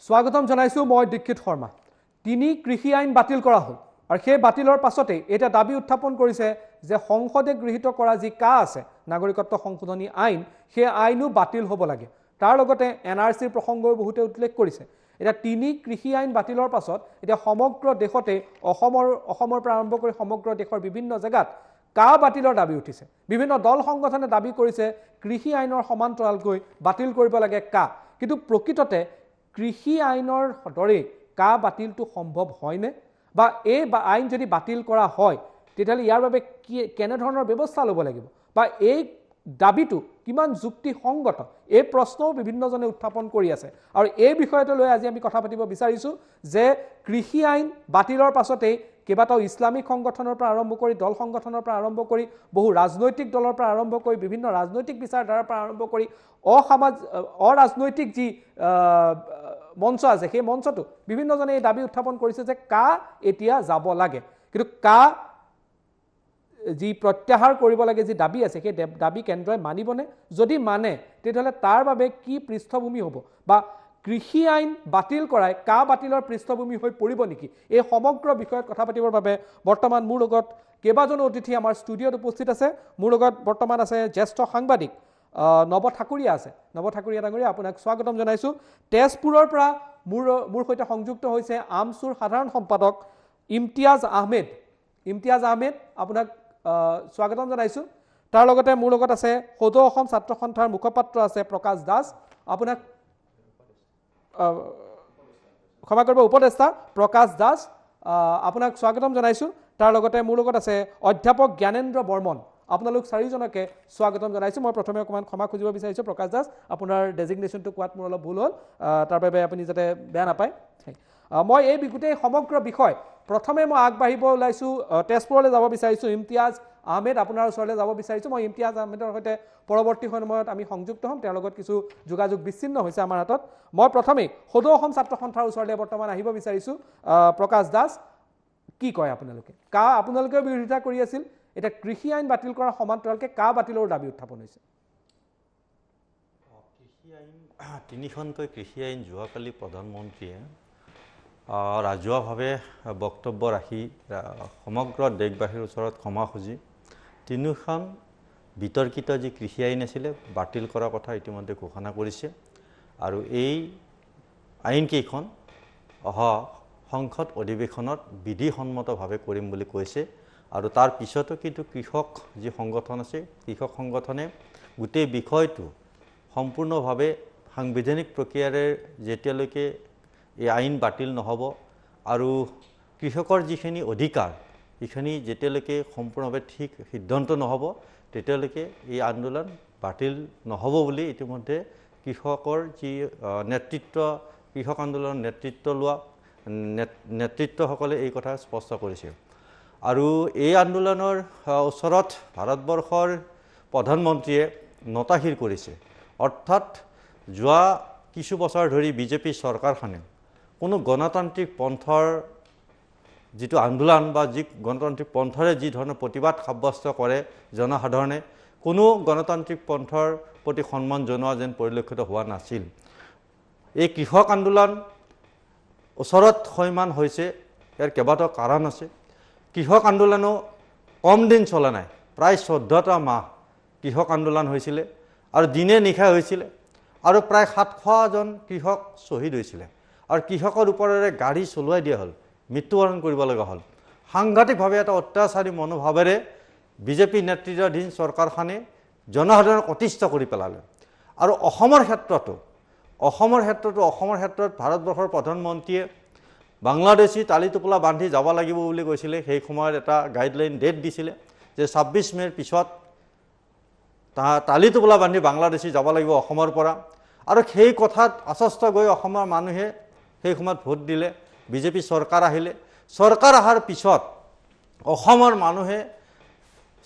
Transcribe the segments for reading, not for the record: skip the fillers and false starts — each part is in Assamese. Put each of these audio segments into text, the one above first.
স্বাগতম জনাইছো মই দীক্ষিত শৰ্মা। তিনি কৃষি আইন বাতিল কৰা হ'ল আৰু সেই বাতিলৰ পাছতে এটা দাবী উত্থাপন কৰিছে যে সংসদে গৃহীত কৰা যি কা আছে নাগৰিকত্ব সংশোধনী আইন সেই আইনো বাতিল হ'ব লাগে। তাৰ লগতে এনআৰচিৰ প্ৰসংগও বহুতে উল্লেখ কৰিছে। এটা তিনি কৃষি আইন বাতিলৰ পাছত এটা সমগ্ৰ দেশতে অসমৰ পৰা আৰম্ভ কৰি সমগ্ৰ দেশৰ বিভিন্ন জায়গাত কা বাতিলৰ দাবী উঠিছে। বিভিন্ন দল সংগঠনে দাবী কৰিছে কৃষি আইনৰ সমান্তৰালকৈ বাতিল কৰিব লাগে কা। কিন্তু প্ৰকৃততে কৃষি আইনৰ দৰে কা বাতিলটো সম্ভৱ হয়নে বা এই আইন যদি বাতিল কৰা হয় তেতিয়াহ'লে ইয়াৰ বাবে কেনে ধৰণৰ ব্যৱস্থা ল'ব লাগিব বা এই দাবীটো কিমান যুক্তিসংগত এই প্ৰশ্নও বিভিন্নজনে উত্থাপন কৰি আছে। আৰু এই বিষয়টো লৈ আজি আমি কথা পাতিব বিচাৰিছোঁ যে কৃষি আইন বাতিলৰ পাছতেই কেইবাটাও ইছলামিক সংগঠনৰ পৰা আৰম্ভ কৰি দল সংগঠনৰ পৰা আৰম্ভ কৰি বহু ৰাজনৈতিক দলৰ পৰা আৰম্ভ কৰি বিভিন্ন ৰাজনৈতিক বিচাৰধাৰাৰ পৰা আৰম্ভ কৰি অৰাজনৈতিক যি মঞ্চ আছে সেই মঞ্চটো বিভিন্নজনে এই দাবী উত্থাপন কৰিছে যে কা এতিয়া যাব লাগে। কিন্তু কা যি প্ৰত্যাহাৰ কৰিব লাগে যি দাবী আছে সেই দাবী কেন্দ্ৰই মানিবনে? যদি মানে তেতিয়াহ'লে তাৰ বাবে কি পৃষ্ঠভূমি হ'ব বা কৃষি আইন বাতিল কৰাই কা বাতিলৰ পৃষ্ঠভূমি হৈ পৰিব নেকি? এই সমগ্ৰ বিষয়ত কথা পাতিবৰ বাবে বৰ্তমান মোৰ লগত কেইবাজনো অতিথি আমাৰ ষ্টুডিঅ'ত উপস্থিত আছে। মোৰ লগত বৰ্তমান আছে জ্যেষ্ঠ সাংবাদিক নৱ ঠাকুৰীয়া আছে। নৱ ঠাকুৰীয়া ডাঙৰীয়া, আপোনাক স্বাগতম জনাইছোঁ। তেজপুৰৰ পৰা মোৰ সৈতে সংযুক্ত হৈছে আমছুৰ সাধাৰণ সম্পাদক ইমতিয়াজ আহমেদ। আপোনাক স্বাগতম জনাইছোঁ। তাৰ লগতে মোৰ লগত আছে সদৌ অসম ছাত্ৰ সন্থাৰ মুখপাত্ৰ আছে প্ৰকাশ দাস। আপোনাক ক্ষমা কৰিব, উপদেষ্টা প্ৰকাশ দাস, আপোনাক স্বাগতম জনাইছোঁ। তাৰ লগতে মোৰ লগত আছে অধ্যাপক জ্ঞানেন্দ্ৰ বৰ্মন। আপোনালোক চাৰিজনকে স্বাগতম জনাইছোঁ। মই প্ৰথমে অকণমান ক্ষমা খুজিব বিচাৰিছোঁ প্ৰকাশ দাস, আপোনাৰ ডেজিগনেশ্যনটো কোৱাত মোৰ অলপ ভুল হ'ল, তাৰ বাবে আপুনি যাতে বেয়া নাপায়। মই এই গোটেই সমগ্ৰ বিষয় প্ৰথমে মই আগবাঢ়িব ওলাইছোঁ, তেজপুৰলৈ যাব বিচাৰিছোঁ। ইমতিয়াজ আহমেদ, আপোনাৰ ওচৰলৈ যাব বিচাৰিছোঁ। মই ইমতিয়াজ আহমেদৰ সৈতে পৰৱৰ্তী সময়ত আমি সংযুক্ত হ'ম। তেওঁৰ লগত কিছু যোগাযোগ বিচ্ছিন্ন হৈছে আমাৰ হাতত। মই প্ৰথমেই সদৌ অসম ছাত্ৰ সন্থাৰ ওচৰলৈ বৰ্তমান আহিব বিচাৰিছোঁ। প্ৰকাশ দাস, কি কয় আপোনালোকে? কা আপোনালোকেও বিৰোধিতা কৰি আছিল, এতিয়া কৃষি আইন বাতিল কৰাৰ সমান্তৰালকৈ কা বাতিলৰ দাবী উত্থাপন হৈছে। কৃষি আইন তিনিখনকৈ কৃষি আইন যোৱাকালি প্ৰধানমন্ত্ৰীয়ে ৰাজহুৱাভাৱে বক্তব্য ৰাখি সমগ্ৰ দেশবাসীৰ ওচৰত ক্ষমা খুজি তিনিখন বিতৰ্কিত যি কৃষি আইন আছিলে বাতিল কৰাৰ কথা ইতিমধ্যে ঘোষণা কৰিছে। আৰু এই আইনকেইখন অহা সংসদ অধিৱেশনত বিধিসন্মতভাৱে কৰিম বুলি কৈছে। আৰু তাৰ পিছতো কিন্তু কৃষক যি সংগঠন আছে, কৃষক সংগঠনে গোটেই বিষয়টো সম্পূৰ্ণভাৱে সাংবিধানিক প্ৰক্ৰিয়াৰে যেতিয়ালৈকে এই আইন বাতিল নহ'ব আৰু কৃষকৰ যিখিনি অধিকাৰ এইখিনি যেতিয়ালৈকে সম্পূৰ্ণভাৱে ঠিক সিদ্ধান্ত নহ'ব তেতিয়ালৈকে এই আন্দোলন বাতিল নহ'ব বুলি ইতিমধ্যে কৃষকৰ যি নেতৃত্ব, কৃষক আন্দোলনৰ নেতৃত্ব লোৱা নেতৃত্বসকলে এই কথা স্পষ্ট কৰিছে। আৰু এই আন্দোলনৰ ওচৰত ভাৰতবৰ্ষৰ প্ৰধানমন্ত্ৰীয়ে নতাশিৰ কৰিছে। অৰ্থাৎ যোৱা কিছু বছৰ ধৰি বিজেপি চৰকাৰখনে কোনো গণতান্ত্ৰিক পন্থৰ যিটো আন্দোলন বা যি গণতান্ত্ৰিক পন্থৰে যি ধৰণৰ প্ৰতিবাদ সাব্যস্ত কৰে জনসাধাৰণে, কোনো গণতান্ত্ৰিক পন্থৰ প্ৰতি সন্মান জনোৱা যেন পৰিলক্ষিত হোৱা নাছিল। এই কৃষক আন্দোলন ওচৰত সৈমান হৈছে, ইয়াৰ কেইবাটাও কাৰণ আছে। কৃষক আন্দোলনো কম দিন চলা নাই, প্ৰায় 14টা মাহ কৃষক আন্দোলন হৈছিলে আৰু দিনে নিশাই হৈছিলে আৰু প্ৰায় 700জন কৃষক শ্বহীদ হৈছিলে আৰু কৃষকৰ ওপৰেৰে গাড়ী চলোৱাই দিয়া হ'ল, মৃত্যুবৰণ কৰিব লগা হ'ল। সাংঘাতিকভাৱে এটা অত্যাচাৰী মনোভাৱেৰে বিজেপি নেতৃত্বাধীন চৰকাৰখনে জনসাধাৰণক অতিষ্ঠ কৰি পেলালে। আৰু অসমৰ ক্ষেত্ৰত ভাৰতবৰ্ষৰ প্ৰধানমন্ত্ৰীয়ে বাংলাদেশী টালি টোপোলা বান্ধি যাব লাগিব বুলি কৈছিলে। সেই সময়ত এটা গাইডলাইন ডেট দিছিলে যে 26 মে'ৰ পিছত টালি টোপোলা বান্ধি বাংলাদেশী যাব লাগিব অসমৰ পৰা। আৰু সেই কথাত আশ্বস্ত গৈ অসমৰ মানুহে সেই সময়ত ভোট দিলে, বিজেপি চৰকাৰ আহিলে। চৰকাৰ অহাৰ পিছত অসমৰ মানুহে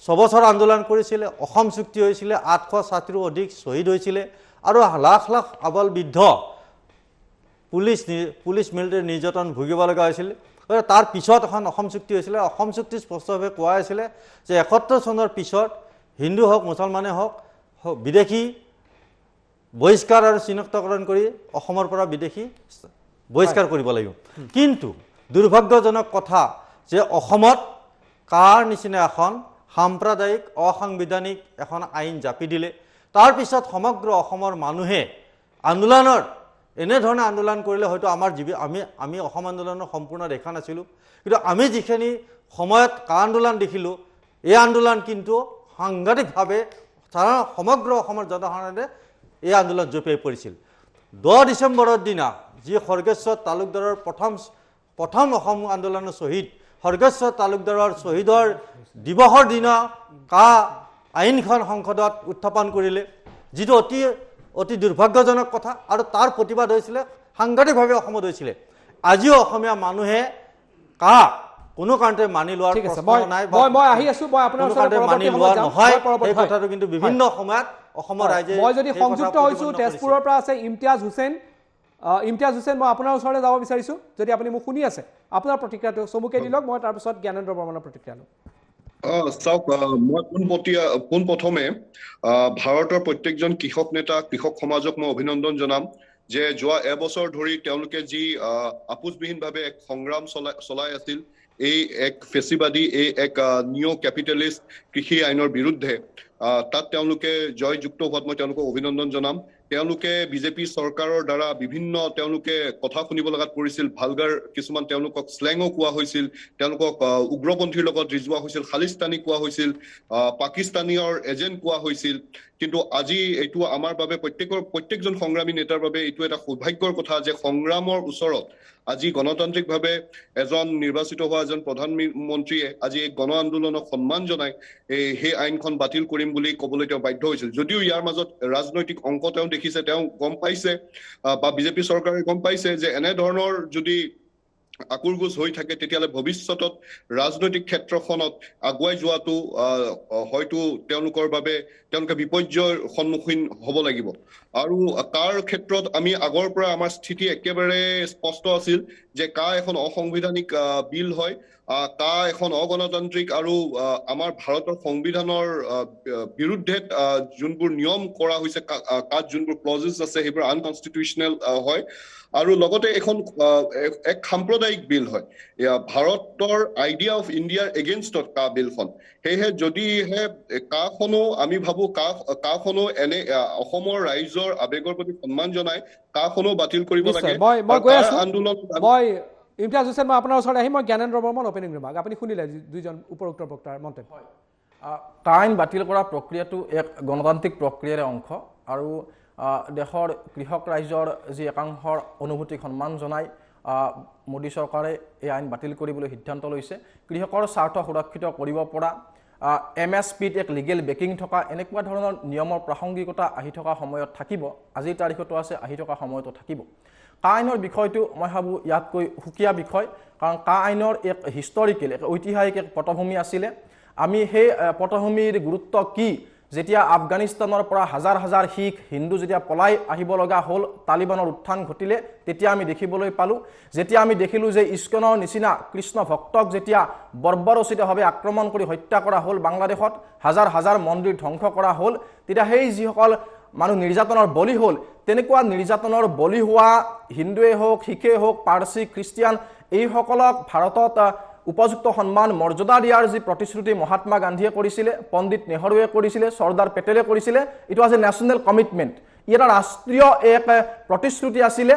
6 বছৰ আন্দোলন কৰিছিলে, অসম চুক্তি হৈছিলে, 860ৰো অধিক শ্বহীদ হৈছিলে আৰু লাখ লাখ আবাল বৃদ্ধ পুলিচ মিলিটাৰী নিৰ্যাতন ভুগিব লগা হৈছিল। তাৰ পিছত এখন অসম চুক্তি হৈছিলে। অসম চুক্তি স্পষ্টভাৱে কোৱা হৈছিলে যে 71 চনৰ পিছত হিন্দু হওক মুছলমানে হওক বিদেশী বহিষ্কাৰ আৰু চিনাক্তকৰণ কৰি অসমৰ পৰা বিদেশী বহিষ্কাৰ কৰিব লাগিব কিন্তু দুৰ্ভাগ্যজনক কথা যে অসমত কাৰ নিচিনা এখন সাম্প্ৰদায়িক অসাংবিধানিক এখন আইন জাপি দিলে তাৰ পিছত সমগ্ৰ অসমৰ মানুহে আন্দোলনৰ এনেধৰণে আন্দোলন কৰিলে হয়তো আমাৰ আমি অসম আন্দোলনৰ সম্পূৰ্ণ দেখা নাছিলোঁ কিন্তু আমি যিখিনি সময়ত কা আন্দোলন দেখিলোঁ এই আন্দোলন কিন্তু সাংঘাতিকভাৱে সমগ্ৰ অসমৰ জনসাধাৰণে এই আন্দোলন জপিয়াই পৰিছিল 10 ডিচেম্বৰৰ দিনা যি খৰ্গেশ্বৰ তালুকদাৰৰ প্ৰথম অসম আন্দোলনৰ শ্বহীদ খৰ্গেশ্বৰ তালুকদাৰৰ শ্বহীদৰ দিৱসৰ দিনা কা আইনখন সংসদত উত্থাপন কৰিলে যিটো অতি দুৰ্ভাগ্যজনক কথা আৰু তাৰ প্ৰতিবাদ হৈছিলে সাংঘাতিকভাৱে অসমত হৈছিলে আজিও অসমীয়া মানুহে কা কোনো কাৰণতে মানি লোৱাৰ প্ৰশ্ন নাই মই আহি আছো মই আপোনাৰ ওচৰত মানি লোৱা নহয় এই কথাটো কিন্তু বিভিন্ন সময়ত অসমৰ ৰাইজে মই যদি সংযুক্ত হৈছো তেজপুৰৰ পৰা আছে ইমতিয়াজ হুছেইন মই আপোনাৰ ওচৰলৈ যাব বিচাৰিছো যদি আপুনি মোক শুনি আছে আপোনাৰ প্ৰতিক্ৰিয়াটো চমুকে দিলক মই তাৰ পিছত জ্ঞানেন্দ্ৰ বৰ্মনৰ প্ৰতিক্ৰিয়া লম চাওক মই পোনপ্ৰথমে ভাৰতৰ প্ৰত্যেকজন কৃষক নেতা কৃষক সমাজক মই অভিনন্দন জনাম যে যোৱা এবছৰ ধৰি তেওঁলোকে যি আপোচবিহীনভাৱে এক সংগ্ৰাম চলাই আছিল এই এক ফেচিবাদী এই এক নিঅ কেপিটেলিষ্ট কৃষি আইনৰ বিৰুদ্ধে তাত তেওঁলোকে জয়যুক্ত হোৱাত মই তেওঁলোকক অভিনন্দন জনাম তেওঁলোকে বিজেপি চৰকাৰৰ দ্বাৰা বিভিন্ন তেওঁলোকে কথা শুনিব লগাত পৰিছিল ভালগাৰ কিছুমান তেওঁলোকক স্লেঙো কোৱা হৈছিল তেওঁলোকক উগ্ৰপন্থীৰ লগত ৰিজোৱা হৈছিল খালিস্তানী কোৱা হৈছিল পাকিস্তানীৰ এজেণ্ট কোৱা হৈছিল কিন্তু আজি এইটো আমাৰ বাবে প্ৰত্যেকজন সংগ্ৰামী নেতাৰ বাবে এইটো এটা সৌভাগ্যৰ কথা যে সংগ্ৰামৰ ওচৰত আজি গণতান্ত্ৰিকভাৱে এজন নিৰ্বাচিত হোৱা এজন প্ৰধানমন্ত্ৰীয়ে আজি এই গণ আন্দোলনক সন্মান জনাই সেই আইনখন বাতিল কৰিম বুলি ক'বলৈ তেওঁ বাধ্য হৈছিল যদিও ইয়াৰ মাজত ৰাজনৈতিক অংক তেওঁ দেখিছে তেওঁ গম পাইছে বা বিজেপি চৰকাৰে গম পাইছে যে এনেধৰণৰ যদি আকুৰগুজ হৈ থাকে তেতিয়াহ'লে ভৱিষ্যতত ৰাজনৈতিক ক্ষেত্ৰখনত আগুৱাই যোৱাটো হয়তো তেওঁলোকে বিপৰ্যয়ৰ সন্মুখীন হ'ব লাগিব আৰু তাৰ ক্ষেত্ৰত আমি আগৰ পৰা আমাৰ স্থিতি একেবাৰে স্পষ্ট আছিল যে কা এখন অসাংবিধানিক বিল হয় কা এখন অগণতান্ত্ৰিক আৰু আমাৰ ভাৰতৰ সংবিধানৰ বিৰুদ্ধে যোনবোৰ নিয়ম কৰা হৈছে কাত যোনবোৰ ক্লজেছ আছে সেইবোৰ আনকনষ্টিটিউচনেল হয় আৰু লগতে এখন এক সাম্প্ৰদায়িক বিল হয় ভাৰতৰ আইডিয়া অফ ইণ্ডিয়াৰ এগেইনষ্টত কা বিলখন সেয়েহে যদিহে কাখনো আমি ভাবো কাখনো এনে অসমৰ ৰাইজৰ আবেগৰ প্ৰতি সন্মান জনাই কাখনো বাতিল কৰিব লাগে আন্দোলন মই ইমতিয়াজ হুছেইন মই আপোনাৰ ওচৰত আহি মই জ্ঞানেন্দ্ৰ বৰ্মন অপেনিং ৰিমাৰ্ক আপুনি শুনিলে দুইজন উপৰোক্ত বক্তাৰ মন্তব্য কা আইন বাতিল কৰা প্ৰক্ৰিয়াটো এক গণতান্ত্ৰিক প্ৰক্ৰিয়াৰ অংশ আৰু দেশৰ কৃষক ৰাইজৰ যি একাংশৰ অনুভূতিক সন্মান জনাই মোদী চৰকাৰে এই আইন বাতিল কৰিবলৈ সিদ্ধান্ত লৈছে কৃষকৰ স্বাৰ্থ সুৰক্ষিত কৰিব পৰা MSPত এক লিগেল বেকিং থকা এনেকুৱা ধৰণৰ নিয়মৰ প্ৰাসংগিকতা আহি থকা সময়ত থাকিব আজিৰ তাৰিখতো আছে আহি থকা সময়তো থাকিব কা আইনৰ বিষয়টো মই ভাবোঁ ইয়াতকৈ সুকীয়া বিষয় কাৰণ কা আইনৰ এক হিষ্টৰিকেল এক ঐতিহাসিক এক পটভূমি আছিলে আমি সেই পটভূমিৰ গুৰুত্ব কি যেতিয়া আফগানিস্তানৰ পৰা হাজাৰ হাজাৰ শিখ হিন্দু যেতিয়া পলাই আহিব লগা হ'ল তালিবানৰ উত্থান ঘটিলে তেতিয়া আমি দেখিবলৈ পালোঁ যেতিয়া আমি দেখিলোঁ যে ইস্কনৰ নিচিনা কৃষ্ণ ভক্তক যেতিয়া বৰ্বৰোচিতভাৱে আক্ৰমণ কৰি হত্যা কৰা হ'ল বাংলাদেশত হাজাৰ হাজাৰ মন্দিৰ ধ্বংস কৰা হ'ল তেতিয়া সেই যিসকল মানুহ নিৰ্যাতনৰ বলি হ'ল তেনেকুৱা নিৰ্যাতনৰ বলি হোৱা হিন্দুৱে হওক শিখেই হওক পাৰ্চী খ্ৰীষ্টিয়ান এইসকলক ভাৰতত উপযুক্ত সন্মান মৰ্যাদা দিয়াৰ যি প্ৰতিশ্ৰুতি মহাত্মা গান্ধীয়ে কৰিছিলে পণ্ডিত নেহৰুৱে কৰিছিলে চৰ্দাৰ পেটেলে কৰিছিলে it was a national commitment ই এটা ৰাষ্ট্ৰীয় এক প্ৰতিশ্ৰুতি আছিলে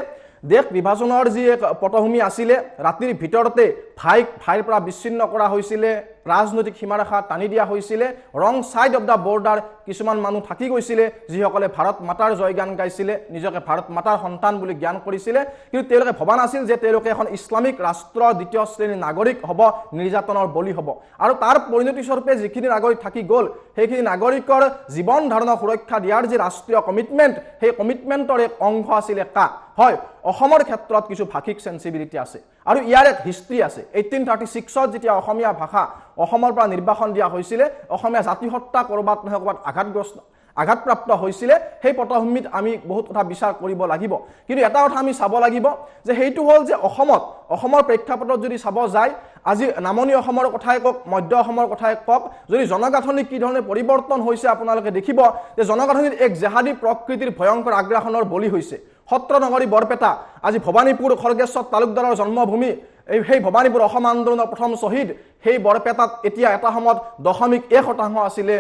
দেশ বিভাজনৰ যি এক পটভূমি আছিলে ৰাতিৰ ভিতৰতে ভাইৰ পৰা বিচ্ছিন্ন কৰা হৈছিলে ৰাজনৈতিক সীমাৰেখা টানি দিয়া হৈছিলে ৰং ছাইড অফ দ্য বৰ্ডাৰ কিছুমান মানুহ থাকি গৈছিলে যিসকলে ভাৰত মাতাৰ জয়গান গাইছিলে নিজকে ভাৰত মাতাৰ সন্তান বুলি জ্ঞান কৰিছিলে কিন্তু তেওঁলোকে ভবা নাছিল যে তেওঁলোকে এখন ইছলামিক ৰাষ্ট্ৰ দ্বিতীয় শ্ৰেণীৰ নাগৰিক হ'ব নিৰ্যাতনৰ বলি হ'ব আৰু তাৰ পৰিণতিস্বৰূপে যিখিনি নাগৰিক থাকি গ'ল সেইখিনি নাগৰিকৰ জীৱন ধাৰণৰ সুৰক্ষা দিয়াৰ যি ৰাষ্ট্ৰীয় কমিটমেণ্ট সেই কমিটমেণ্টৰ এক অংশ আছিলে কা হয় অসমৰ ক্ষেত্ৰত কিছু ভাষিক সেন্সিবিলিটি আছে আৰু ইয়াৰ এক হিষ্ট্ৰী আছে 1836ত যেতিয়া অসমীয়া ভাষা অসমৰ পৰা নিৰ্বাসন দিয়া হৈছিলে অসমীয়া জাতি হত্যা কৰবাত নহয় কৰবাত আঘাতপ্ৰাপ্ত হৈছিলে সেই পটভূমিত আমি বহুত কথা বিচাৰ কৰিব লাগিব কিন্তু এটা কথা আমি চাব লাগিব যে সেইটো হ'ল যে অসমৰ প্ৰেক্ষাপটত যদি চাব যায় আজি নামনি অসমৰ কথাই কওক মধ্য অসমৰ কথাই কওক যদি জনগাঁথনি কি ধৰণে পৰিৱৰ্তন হৈছে আপোনালোকে দেখিব যে জনগাঁথনিৰ এক জেহাদী প্ৰকৃতিৰ ভয়ংকৰ আগ্ৰাসনৰ বলি হৈছে সত্ৰ নগৰী বৰপেটা আজি ভবানীপুৰ খৰ্গেশ্বৰ তালুকদাৰৰ জন্মভূমি সেই ভবানীপুৰ অসম আন্দোলনৰ প্ৰথম শ্বহীদ সেই বৰপেটাত এতিয়া এটা সময়ত 0.1% আছিলে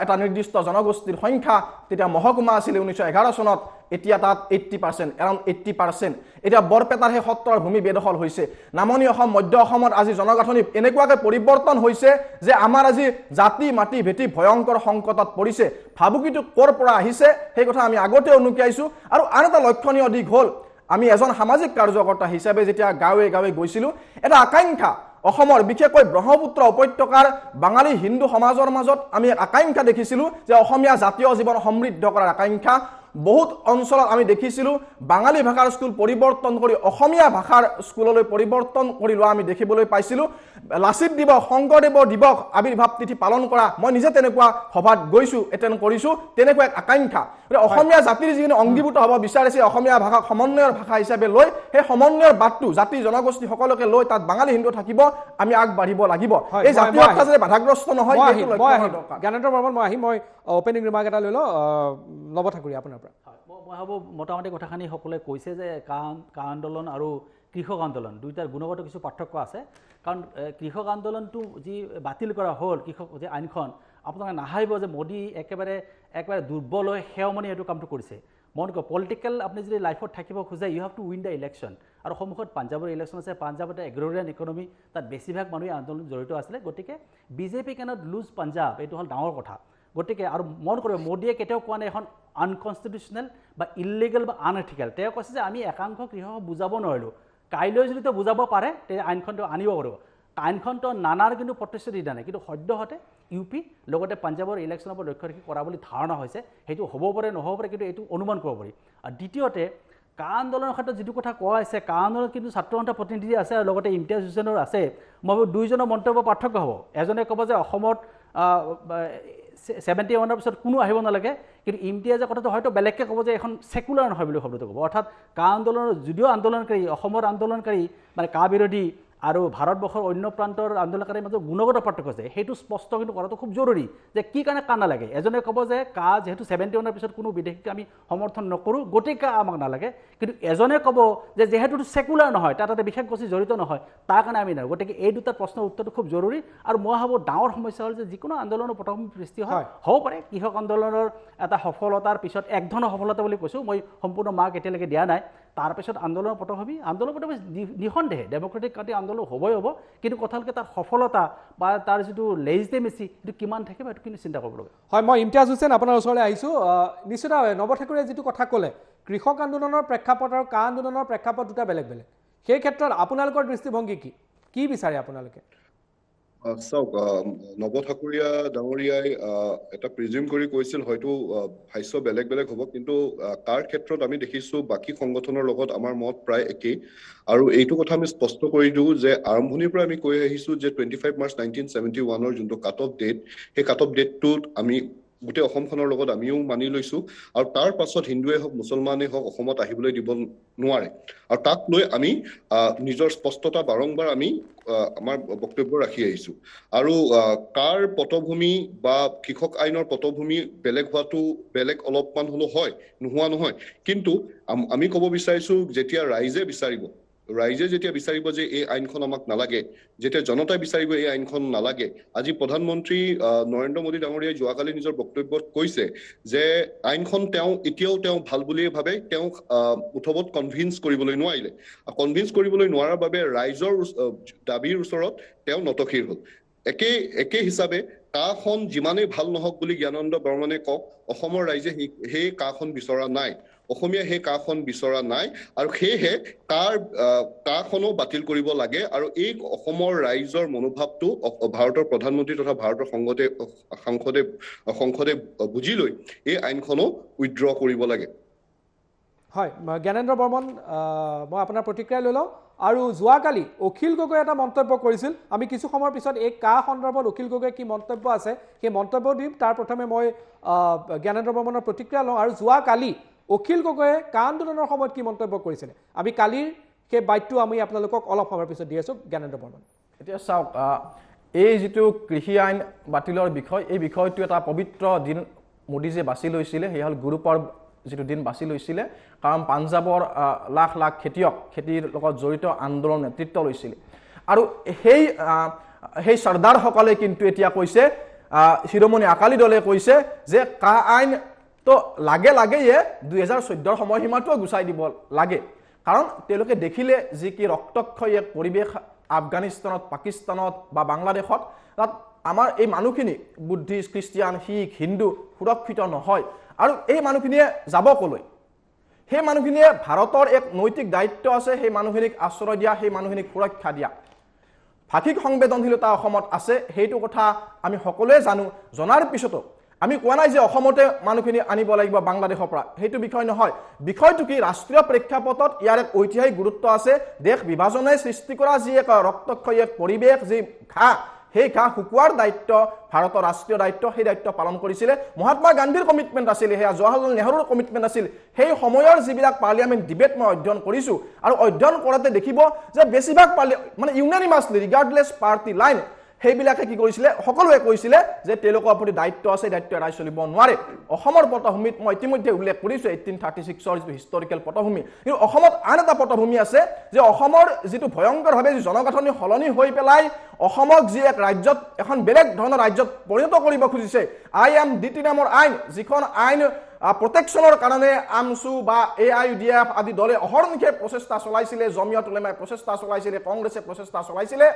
এটা নিৰ্দিষ্ট জনগোষ্ঠীৰ সংখ্যা তেতিয়া মহকুমা আছিলে 1911 চনত এতিয়া তাত 80% এৰাউণ্ড 80% এতিয়া বৰপেটাৰ সেই সত্ৰৰ ভূমি বেদখল হৈছে নামনি অসম মধ্য অসমত আজি জনগাঁথনি এনেকুৱাকৈ পৰিৱৰ্তন হৈছে যে আমাৰ আজি জাতি মাটি ভেটি ভয়ংকৰ সংকটত পৰিছে ভাবুকিটো ক'ৰ পৰা আহিছে সেই কথা আমি আগতে অনুকিয়াইছোঁ আৰু আন এটা লক্ষণীয় দিশ হ'ল আমি এজন সামাজিক কাৰ্যকৰ্তা হিচাপে যেতিয়া গাঁৱে গাঁৱে গৈছিলোঁ এটা আকাংক্ষা অসমৰ বিশেষকৈ ব্ৰহ্মপুত্ৰ উপত্যকাৰ বাঙালী হিন্দু সমাজৰ মাজত আমি আকাংক্ষা দেখিছিলোঁ যে অসমীয়া জাতীয় জীৱন সমৃদ্ধ কৰাৰ আকাংক্ষা বহুত অঞ্চলত আমি দেখিছিলোঁ বাঙালী ভাষাৰ স্কুল পৰিৱৰ্তন কৰি অসমীয়া ভাষাৰ স্কুললৈ পৰিৱৰ্তন কৰি লোৱা আমি দেখিবলৈ পাইছিলোঁ লাচিত দিৱস শংকৰদেৱৰ দিৱস আবিৰ্ভাৱ তিথি পালন কৰা মই নিজে তেনেকুৱা সভাত গৈছোঁ এটেণ্ড কৰিছোঁ তেনেকুৱা এক আকাংক্ষা অসমীয়া জাতিৰ যিখিনি অংগীভূত হ'ব বিচাৰিছে অসমীয়া ভাষাক সমন্বয়ৰ ভাষা হিচাপে লৈ সেই সমন্বয়ৰ বাটটো জাতি জনগোষ্ঠী সকলোকে লৈ তাত বাঙালী হিন্দু থাকিব আমি আগবাঢ়িব লাগিব এই জাতীয়তা যাতে বাধাগ্ৰস্ত নহয় সেইটো লক্ষ্য দৰকাৰ জ্ঞানেন্দ্ৰ বৰ্মন মই অপেনিং ৰিমাৰ্ক এটা লৈ লওঁ নৱ ঠাকুৰী আপোনাৰ পৰা মই ভাবোঁ মোটামুটি কথাখিনি সকলোৱে কৈছে যে কা আন্দোলন আৰু কৃষক আন্দোলন দুইটাৰ গুণগত কিছু পাৰ্থক্য আছে কাৰণ কৃষক আন্দোলনটো যি বাতিল কৰা হ'ল কৃষক যে আইনখন আপোনালোকে নাহাৰিব যে মোদী একেবাৰে দুৰ্বল হৈ সেৱমণি এইটো কামটো কৰিছে মন ক পলিটিকেল আপুনি যদি লাইফত থাকিব খোজে you have to win the election আৰু সন্মুখত পাঞ্জাৱৰ ইলেকশ্যন আছে পাঞ্জাৱতে এগ্ৰৰিয়ান ইকনমি তাত বেছিভাগ মানুহে আন্দোলন জড়িত আছিলে গতিকে বিজেপি কেনট লুজ পাঞ্জাৱ এইটো হ'ল ডাঙৰ কথা গতিকে আৰু মন কৰিব মোদীয়ে কেতিয়াও কোৱা নাই এখন আনকনষ্টিটিউচনেল বা ইলিগেল বা আনএথিকেল তেওঁ কৈছে যে আমি একাংশ কৃষকক বুজাব নোৱাৰিলোঁ কাইলৈ যদি তেওঁ বুজাব পাৰে তে আইনখন তেওঁ আনিব পাৰিব আইনখনটো নানাৰ কিন্তু প্ৰতিশ্ৰুতি দিয়া নাই কিন্তু সদ্যহতে ইউ পি লগতে পাঞ্জাৱৰ ইলেকশ্যনৰ ওপৰত লক্ষ্য ৰাখি কৰা বুলি ধাৰণা হৈছে সেইটো হ'ব পাৰে নহ'ব পাৰে কিন্তু এইটো অনুমান কৰিব পাৰি আৰু দ্বিতীয়তে কা আন্দোলনৰ ক্ষেত্ৰত যিটো কথা কোৱা হৈছে কা আন্দোলনত কিন্তু ছাত্ৰ সন্থাৰ প্ৰতিনিধি আছে আৰু লগতে ইমতিয়াজ হুছেইনৰ আছে মই ভাবোঁ দুয়োজনৰ মন্তব্য পাৰ্থক্য হ'ব এজনে ক'ব যে অসমত 71ৰ পিছত কোনো আহিব নালাগে কিন্তু ইমতিয়াজৰ কথাটো হয়তো বেলেগকৈ ক'ব যে এখন ছেকুলাৰ নহয় বুলি শব্দটো ক'ব অৰ্থাৎ কা আন্দোলনৰ যদিও আন্দোলনকাৰী অসমৰ আন্দোলনকাৰী মানে কা বিৰোধী আৰু ভাৰতবৰ্ষৰ অন্য প্ৰান্তৰ আন্দোলনকাৰীৰ মাজত গুণগত পাৰ্থক্য আছে সেইটো স্পষ্ট কিন্তু কৰাটো খুব জৰুৰী যে কি কাৰণে কা নালাগে এজনে ক'ব যে কা যিহেতু 71ৰ পিছত কোনো বিদেশীক আমি সমৰ্থন নকৰোঁ গতিকে আমাক নালাগে কিন্তু এজনে ক'ব যে যিহেতু ছেকুলাৰ নহয় তাতে বিশেষ গতি জড়িত নহয় তাৰ কাৰণে আমি নাই গতিকে এই দুটা প্ৰশ্নৰ উত্তৰটো খুব জৰুৰী আৰু মই ভাবোঁ ডাঙৰ সমস্যা হ'ল যে যিকোনো আন্দোলনৰ পটভূমি সৃষ্টি হয় হ'ব পাৰে কৃষক আন্দোলনৰ এটা সফলতাৰ পিছত এক ধৰণৰ সফলতা বুলি কৈছোঁ মই সম্পূৰ্ণ মাৰ্ক এতিয়ালৈকে দিয়া নাই তাৰপিছত আন্দোলনৰ পটভূমি নিঃসন্দেহে ডেমক্ৰেটিক পাৰ্টি আন্দোলন হ'বই হ'ব কিন্তু কথা হ'লকে তাৰ সফলতা বা তাৰ যিটো লেজিটিমেচি সেইটো কিমান থাকিব সেইটো কিন্তু চিন্তা কৰিব লাগে হয় মই ইমতিয়াজ হুছেইন আপোনাৰ ওচৰলৈ আহিছোঁ নিশ্চিতভাৱে নৱ ঠাকুৰীয়ে যিটো কথা ক'লে কৃষক আন্দোলনৰ প্ৰেক্ষাপট আৰু কা আন্দোলনৰ প্ৰেক্ষাপট দুটা বেলেগ বেলেগ সেই ক্ষেত্ৰত আপোনালোকৰ দৃষ্টিভংগী কি বিচাৰে আপোনালোকে চাওক নৱ ঠাকুৰীয়া ডাঙৰীয়াই এটা প্ৰিজিউম কৰি কৈছিল হয়তো ভাষ্য বেলেগ বেলেগ হ'ব কিন্তু তাৰ ক্ষেত্ৰত আমি দেখিছোঁ বাকী সংগঠনৰ লগত আমাৰ মত প্ৰায় একেই আৰু এইটো কথা আমি স্পষ্ট কৰি দিওঁ যে আৰম্ভণিৰ পৰা আমি কৈ আহিছোঁ যে 25 মাৰ্চ 1971ৰ যোনটো কাট অফ ডেট সেই কাট অফ ডেটটোত আমি গোটেই অসমখনৰ লগত আমিও মানি লৈছোঁ আৰু তাৰ পাছত হিন্দুৱে হওক মুছলমানেই হওক অসমত আহিবলৈ দিব নোৱাৰে আৰু তাক লৈ আমি নিজৰ স্পষ্টতা বাৰম্বাৰ আমি আমাৰ বক্তব্য ৰাখি আহিছোঁ আৰু কাৰ পটভূমি বা কৃষক আইনৰ পটভূমি বেলেগ হোৱাটো বেলেগ অলপমান হ'লেও হয় নোহোৱা নহয় কিন্তু আমি ক'ব বিচাৰিছোঁ যেতিয়া ৰাইজে যেতিয়া বিচাৰিব যে এই আইনখন আমাক নালাগে যেতিয়া জনতাই বিচাৰিব এই আইনখন নালাগে আজি প্ৰধানমন্ত্ৰী নৰেন্দ্ৰ মোদী ডাঙৰীয়াই যোৱাকালি নিজৰ বক্তব্যত কৈছে যে আইনখন এতিয়াও ভাল বুলিয়ে ভাবে মুঠবত কনভিন্স কৰিবলৈ নোৱাৰিলে কনভিন্স কৰিবলৈ নোৱাৰাৰ বাবে ৰাইজৰ দাবীৰ ওচৰত তেওঁ নতশিৰ হ'ল একে হিচাপে কাখন যিমানেই ভাল নহওক বুলি জ্ঞানন্দ বৰ্মনে কওক অসমৰ ৰাইজে সেই কাখন বিচৰা নাই অসমীয়া সেই কাখন বিচৰা নাই আৰু সেয়েহে কাখনো বাতিল কৰিব লাগে আৰু এই অসমৰ ৰাইজৰ মনোভাৱটো ভাৰতৰ প্ৰধানমন্ত্ৰী তথা ভাৰতৰ সংসদে বুজি লৈ এই আইনখনো উইথড্ৰ কৰিব লাগে হয় জ্ঞানেন্দ্ৰ বৰ্মন মই আপোনাৰ প্ৰতিক্ৰিয়া লৈ লওঁ আৰু যোৱাকালি অখিল গগৈ এটা মন্তব্য কৰিছিল আমি কিছু সময়ৰ পিছত এই কা সন্দৰ্ভত অখিল গগৈ কি মন্তব্য আছে সেই মন্তব্য দিম তাৰ প্ৰথমে মই জ্ঞানেন্দ্ৰ বৰ্মনৰ প্ৰতিক্ৰিয়া লওঁ আৰু যোৱাকালি অখিল গগৈয়ে কা আন্দোলনৰ সময়ত কি মন্তব্য কৰিছিলে আমি কালিৰ সেই বাইটটো আমি আপোনালোকক অলপ সময়ৰ পিছত দি আছোঁ জ্ঞানেন্দ্ৰ বৰ্মন এতিয়া চাওক এই যিটো কৃষি আইন বাতিলৰ বিষয় এই বিষয়টো এটা পবিত্ৰ দিন মোদীজীয়ে বাছি লৈছিলে সেয়া হ'ল গুৰু পৰ্ব যিটো দিন বাছি লৈছিলে কাৰণ পাঞ্জাবৰ লাখ লাখ খেতিয়ক খেতিৰ লগত জড়িত আন্দোলন নেতৃত্ব লৈছিলে আৰু সেই চৰ্দাৰসকলে কিন্তু এতিয়া কৈছে শিৰোমণি আকালি দলে কৈছে যে কা আইন তো লাগে 2014 সময়সীমাটোও গুচাই দিব লাগে কাৰণ তেওঁলোকে দেখিলে যি কি ৰক্তক্ষয়ী এক পৰিৱেশ আফগানিস্তানত পাকিস্তানত বা বাংলাদেশত তাত আমাৰ এই মানুহখিনি বুদ্ধিষ্ট খ্ৰীষ্টিয়ান শিখ হিন্দু সুৰক্ষিত নহয় আৰু এই মানুহখিনিয়ে যাব কলৈ সেই মানুহখিনিয়ে ভাৰতৰ এক নৈতিক দায়িত্ব আছে সেই মানুহখিনিক আশ্ৰয় দিয়া সেই মানুহখিনিক সুৰক্ষা দিয়া ভাষিক সংবেদনশীলতা অসমত আছে সেইটো কথা আমি সকলোৱে জানো জনাৰ পিছতো আমি কোৱা নাই যে অসমতে মানুহখিনি আনিব লাগিব বাংলাদেশৰ পৰা সেইটো বিষয় নহয় বিষয়টো কি ৰাষ্ট্ৰীয় প্ৰেক্ষাপটত ইয়াৰ এক ঐতিহাসিক গুৰুত্ব আছে দেশ বিভাজনে সৃষ্টি কৰা যি এক ৰক্তক্ষয়ী এক পৰিৱেশ যি সেই ঘাঁহ শুকুৱাৰ দায়িত্ব ভাৰতৰ ৰাষ্ট্ৰীয় দায়িত্ব সেই দায়িত্ব পালন কৰিছিলে মহাত্মা গান্ধীৰ কমিটমেণ্ট আছিল সেয়া জৱাহৰলাল নেহৰুৰ কমিটমেণ্ট আছিল সেই সময়ৰ যিবিলাক পাৰ্লিয়ামেণ্ট ডিবেট মই অধ্যয়ন কৰিছোঁ আৰু অধ্যয়ন কৰাতে দেখিব যে বেছিভাগ মানে ইউনানিমাছলি ৰিগাৰ্ডলেছ পাৰ্টি লাইন সেইবিলাকে কি কৰিছিলে সকলোৱে কৈছিলে যে তেওঁলোকৰ প্ৰতি দায়িত্ব আছে দায়িত্ব এৰাই চলিব নোৱাৰে অসমৰ পটভূমিত মই ইতিমধ্যে উল্লেখ কৰিছোঁ 1836 যিটো হিষ্টৰিকেল পটভূমি কিন্তু অসমত আন এটা পটভূমি আছে যে অসমৰ যিটো ভয়ংকৰভাৱে জনগাঁথনি সলনি হৈ পেলাই অসমক যি এক ৰাজ্যত এখন বেলেগ ধৰণৰ ৰাজ্যত পৰিণত কৰিব খুজিছে IMDT নামৰ আইন যিখন আইন প্ৰটেকশ্যনৰ কাৰণে আমছু বা AIUDF আদি দলে অহৰ্নিশে প্ৰচেষ্টা চলাইছিলে জমিয়ত উলেমাই প্ৰচেষ্টা চলাইছিলে কংগ্ৰেছে প্ৰচেষ্টা চলাইছিলে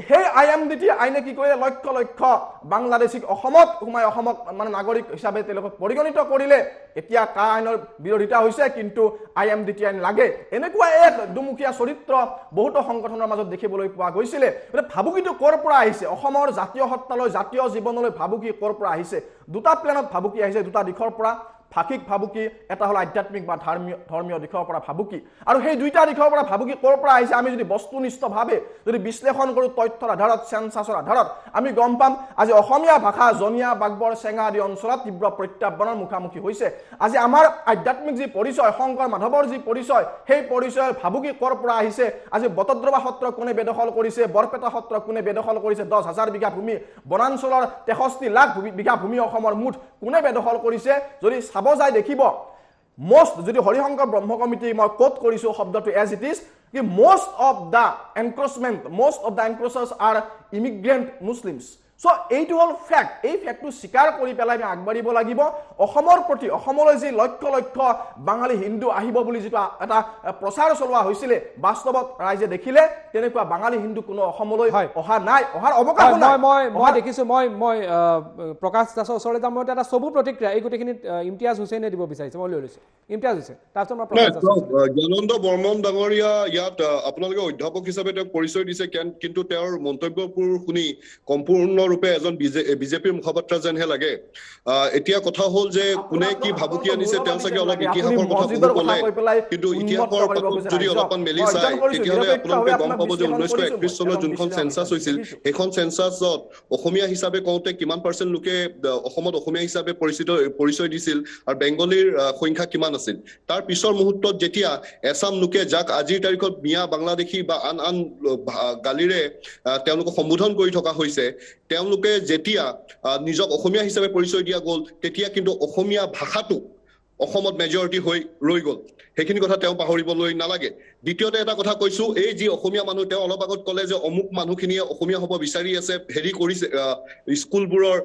সেই IMDT আইনে কি কৰিলে লক্ষ লক্ষ বাংলাদেশীক অসমত সোমাই অসমক মানে নাগৰিক হিচাপে তেওঁলোকক পৰিগণিত কৰিলে এতিয়া কা আইনৰ বিৰোধিতা হৈছে কিন্তু IMDT আইন লাগে এনেকুৱা এক দুমুখীয়া চৰিত্ৰ বহুতো সংগঠনৰ মাজত দেখিবলৈ পোৱা গৈছিলে মানে ভাবুকিটো ক'ৰ পৰা আহিছে অসমৰ জাতীয় সত্তালৈ জাতীয় জীৱনলৈ ভাবুকি ক'ৰ পৰা আহিছে দুটা প্লেনত ভাবুকি আহিছে দুটা দিশৰ পৰা ভাষিক ভাবুকি এটা হল আধ্যাত্মিক বা ধৰ্মীয় দিশৰ পৰা ভাবুকি আৰু সেই দুইটা দিশৰ পৰা ভাবুকি ক'ৰ পৰা আহিছে আমি যদি বস্তুনিষ্ঠভাৱে যদি বিশ্লেষণ কৰোঁ তথ্যৰ আধাৰত সেন্সাছৰ আধাৰত আমি গম পাম আজি অসমীয়া ভাষা জনিয়া বাগবৰ চেঙা আদি অঞ্চলত তীব্ৰ প্ৰত্যাহ্বানৰ মুখামুখি হৈছে আজি আমাৰ আধ্যাত্মিক যি পৰিচয় শংকৰ মাধৱৰ যি পৰিচয় সেই পৰিচয়ৰ ভাবুকি ক'ৰ পৰা আহিছে আজি বটদ্ৰৱা সত্ৰ কোনে বেদখল কৰিছে বৰপেটা সত্ৰ কোনে বেদখল কৰিছে 10,000 বিঘা ভূমি বনাঞ্চলৰ 63 লাখ বিঘা ভূমি অসমৰ মুঠ কোনে বেদখল কৰিছে যদি চাব যায় দেখিব most যদি হৰিশংকৰ ব্ৰহ্ম কমিটি মই কোট কৰিছোঁ শব্দটো as it is কি most of the encroachers are immigrant Muslims so এইটো হল ফ্যাক্ট এই ফ্যাক্টটো স্বীকাৰ কৰি পেলাই আমি আগবাঢ়িব লাগিব অসমৰ প্ৰতি অসমলৈ যি লক্ষ লক্ষ বাঙালী হিন্দু আহিব বুলি যেটা এটা প্ৰচাৰ চলোৱা হৈছিল বাস্তৱত ৰাইজে দেখিলে তেনেকুৱা বাঙালী হিন্দু কোনো অসমলৈ অহা নাই অহাৰ অৱকাশ নাই মই দেখিছোঁ মই প্ৰকাশ দাসৰ ওচৰলৈ যাম মই এটা সবু প্ৰতিক্ৰিয়া এই গোটেইখিনি ইমতিয়াজ হুছেইনে দিব বিচাৰিছে মই লৈ লৈছোঁ ইমতিয়াজ হৈছে তাৰপিছত মই প্ৰকাশ দাস জ্ঞানন্দ বৰ্মন ডাঙৰীয়া ইয়াত আপোনালোকে অধ্যাপক হিচাপে তেওঁক পৰিচয় দিছে কিন্তু তেওঁৰ মন্তব্যবোৰ শুনি সম্পূৰ্ণ ৰূপে এজন বিজেপিৰ মুখপাত্ৰ যেনহে লাগে এতিয়া কথা হল যে কোনে কি ভাবুকি আনিছে তেওঁ চাগে অলপ ইতিহাসৰ কথা ক'লে কিন্তু ইতিহাসৰ যদি অলপমান মেলি চাই তেতিয়াহ'লে আপোনালোকে গম পাব যে 1931 চনত যোনখন সেন্সাছ হৈছিল সেইখন সেন্সাছত অসমীয়া হিচাপে কওঁতে কিমান % লোকে অসমত অসমীয়া হিচাপে পৰিচয় দিছিল আৰু বেংগলীৰ সংখ্যা কিমান আছিল তাৰ পিছৰ মুহূৰ্তত যেতিয়া এছাম লোকে যাক আজিৰ তাৰিখত মিয়া বাংলাদেশী বা আন গালিৰে তেওঁলোকক সম্বোধন কৰি থকা হৈছে তেওঁলোকে যেতিয়া নিজক অসমীয়া হিচাপে পৰিচয় দিয়া গ'ল তেতিয়া কিন্তু অসমীয়া ভাষাটো অসমত মেজৰিটি হৈ ৰৈ গ'ল সেইখিনি কথা তেওঁ পাহৰিবলৈ নালাগে দ্বিতীয়তে এটা কথা কৈছো এই যি অসমীয়া মানুহ তেওঁ অলপ আগত ক'লে যে অমুক মানুহখিনিয়ে অসমীয়া হ'ব বিচাৰি আছে হেৰি কৰিছে স্কুলবোৰৰ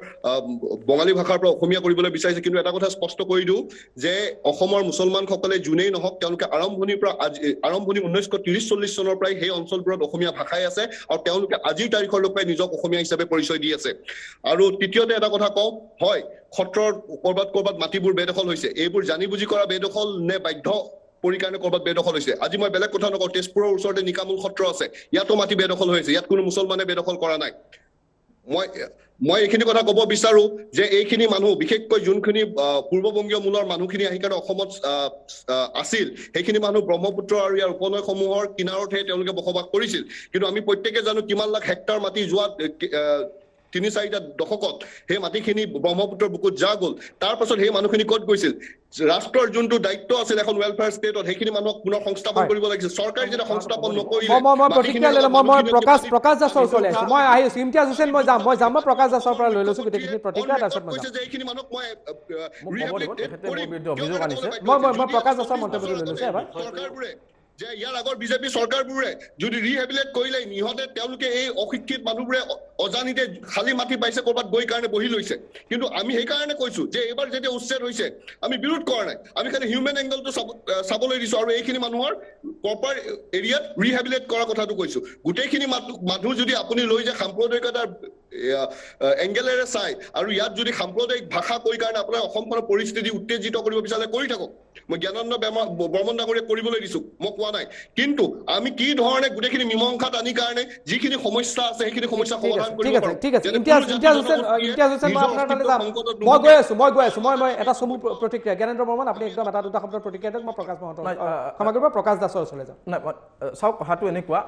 বঙালী ভাষাৰ পৰা অসমীয়া কৰিবলৈ বিচাৰিছে কিন্তু এটা কথা স্পষ্ট কৰি দিওঁ যে অসমৰ মুছলমানসকলে যোনেই নহওক তেওঁলোকে আৰম্ভণিৰ 1930-40 চনৰ পৰাই সেই অঞ্চলবোৰত অসমীয়া ভাষাই আছে আৰু তেওঁলোকে আজিৰ তাৰিখলৈকে নিজক অসমীয়া হিচাপে পৰিচয় দি আছে আৰু তৃতীয়তে এটা কথা কওঁ হয় সত্ৰৰ কৰবাত মাটিবোৰ বেদখল হৈছে এইবোৰ জানি বুজি কৰা বেদখল নে বাধ্য পৰিকাৰণে কৰবাত বেদখল হৈছে আজি মই বেলেগ কথা নকওঁ তেজপুৰৰ ওচৰতে নিকামুল সত্ৰ আছে ইয়াতো মাটি বেদখল হৈছে ইয়াত কোনো মুছলমানে বেদখল কৰা নাই মই এইখিনি কথা ক'ব বিচাৰো যে এইখিনি মানুহ বিশেষকৈ যোনখিনি পূৰ্ববংগীয় মূলৰ মানুহখিনি আহি কাৰণে অসমত আছিল সেইখিনি মানুহ ব্ৰহ্মপুত্ৰ আৰু ইয়াৰ উপনৈসমূহৰ কিনাৰতহে তেওঁলোকে বসবাস কৰিছিল কিন্তু আমি প্ৰত্যেকে জানো কিমান লাখ হেক্টৰ মাটি যোৱা 3-4টা দশকত সেই মাটিখিনি ব্ৰহ্মপুত্ৰৰ বুকুত যা গ'ল তাৰ পাছত সেই মানুহখিনি ক'ত গৈছিল ৰাষ্ট্ৰৰ যোনটো দায়িত্ব আছিল এখন ৱেলফেয়াৰ ষ্টেটত সেইখিনি মানুহক পুনৰ সংস্থাপন কৰিব লাগিছিল চৰকাৰে যেতিয়া সংস্থাপন নকৰিলে মই প্ৰতিক্ৰিয়া লৈ মই প্ৰকাশ দাসৰ ওচৰলৈ আহিছোঁ মই আহিছোঁ ইমতিয়াজ হুছেইন মই যাম মই প্ৰকাশ দাসৰ পৰা লৈ লৈছোঁ গোটেইখিনি প্ৰতিক্ৰিয়া তাৰপিছত মই কৈছে যে এইখিনি মানুহক মই মই প্ৰকাশ দাসৰ মন্তব্যটো লৈ লৈছোঁ এবাৰ চৰকাৰবোৰে যে ইয়াৰ আগৰ বিজেপি চৰকাৰবোৰে যদি ৰিহেবিলেট কৰিলে ইহঁতে তেওঁলোকে এই অশিক্ষিত মানুহবোৰে অজানিতে খালী মাটি পাইছে ক'ৰবাত গৈ কাৰণে বহি লৈছে কিন্তু আমি সেইকাৰণে কৈছো যে এইবাৰ যেতিয়া উচ্ছেদ হৈছে আমি বিৰোধ কৰা নাই আমি খালি হিউমেন এংগলটো চাবলৈ দিছো আৰু এইখিনি মানুহৰ প্ৰপাৰ এৰিয়াত ৰিহেবিলেট কৰাৰ কথাটো কৈছো গোটেইখিনি মানুহ যদি আপুনি লৈ যায় সাম্প্ৰদায়িকতাৰ এংগেলেৰে চাই আৰু ইয়াত যদি সাম্প্ৰদায়িক ভাষা কৈ কাৰণে আপোনাৰ অসমখনৰ পৰিস্থিতি উত্তেজিত কৰিব বিচাৰে কৰি থাকক মই জ্ঞানানন্দ বৰ্মন ডাঙৰীয়াক কৰিবলৈ দিছো মই কোৱা নাই কিন্তু আমি কি ধৰণে গোটেইখিনি মীমাংসাত আনি কাৰণে যিখিনি সমস্যা আছে সেইখিনি সমস্যা সমাধান কৰিব পাৰোঁ ঠিক আছে ইমতিয়াজ হুছেইন মই আপোনাৰ তালৈ যাম মই গৈ আছো মই এটা চমু প্ৰতিক্ৰিয়া জ্ঞানেন্দ্ৰ বৰ্মন আপুনি একদম এটা দুটা শব্দৰ প্ৰতিক্ৰিয়া দিয়ক মই প্ৰকাশ মহন্ত ক্ষমা কৰিব প্ৰকাশ দাসৰ ওচৰলৈ যাম নাই চাওক কথাটো এনেকুৱা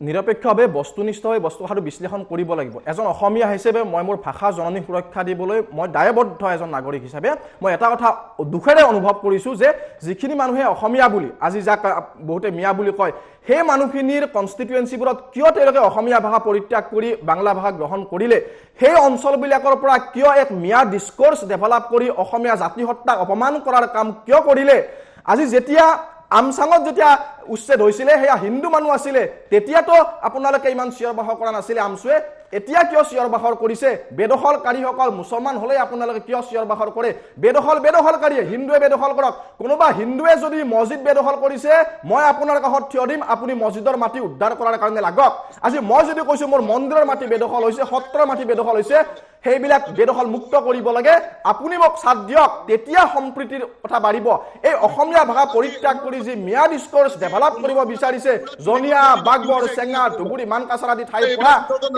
নিৰপেক্ষভাৱে বস্তুনিষ্ঠভাৱে বস্তু কথাটো বিশ্লেষণ কৰিব লাগিব এজন অসমীয়া হিচাপে মই মোৰ ভাষা জননী সুৰক্ষা দিবলৈ মই দায়বদ্ধ এজন নাগৰিক হিচাপে মই এটা কথা দুখেৰে অনুভৱ কৰিছোঁ যে যিখিনি মানুহে অসমীয়া বুলি আজি যাক বহুতে মিয়া বুলি কয় সেই মানুহখিনিৰ কনষ্টিটুৱেঞ্চিবোৰত কিয় তেওঁলোকে অসমীয়া ভাষা পৰিত্যাগ কৰি বাংলা ভাষা গ্ৰহণ কৰিলে সেই অঞ্চলবিলাকৰ পৰা কিয় এক মিয়া ডিছক'ৰ্চ ডেভেলপ কৰি অসমীয়া জাতি হত্যাক অপমান কৰাৰ কাম কিয় কৰিলে আজি যেতিয়া আমচাঙত যেতিয়া উচ্ছেদ হৈছিলে সেয়া হিন্দু মানুহ আছিলে তেতিয়াতো আপোনালোকে ইমান চিঞৰ বাখৰ কৰা নাছিলে আমচুৱে এতিয়া কিয় চিঞৰ বাখৰ কৰিছে বেদখলকাৰীসকল মুছলমান হ'লে আপোনালোকে কিয় চিঞৰ বাখৰ কৰে বেদখলকাৰীয়ে হিন্দুৱে বেদখল কৰক কোনোবা হিন্দুৱে যদি মছজিদ বেদখল কৰিছে মই আপোনাৰ কাষত থিয় দিম আপুনি মছজিদৰ মাটি উদ্ধাৰ কৰাৰ কাৰণে লাগক আজি মই যদি কৈছো মোৰ মন্দিৰৰ মাটি বেদখল হৈছে সত্ৰৰ মাটি বেদখল হৈছে সেইবিলাক বেদখল মুক্ত কৰিব লাগে আপুনি মোক সাথ দিয়ক তেতিয়া সম্প্ৰীতিৰ কথা বাঢ়িব এই অসমীয়া ভাষা পৰিত্যাগ কৰি যি মিয়া ডিছক'ৰ্চ ডেভেলপ কৰিব বিচাৰিছে জনিয়া বাগবৰ চেঙা ধুবুৰী মানকাছাৰ আদি ঠাইৰ পৰা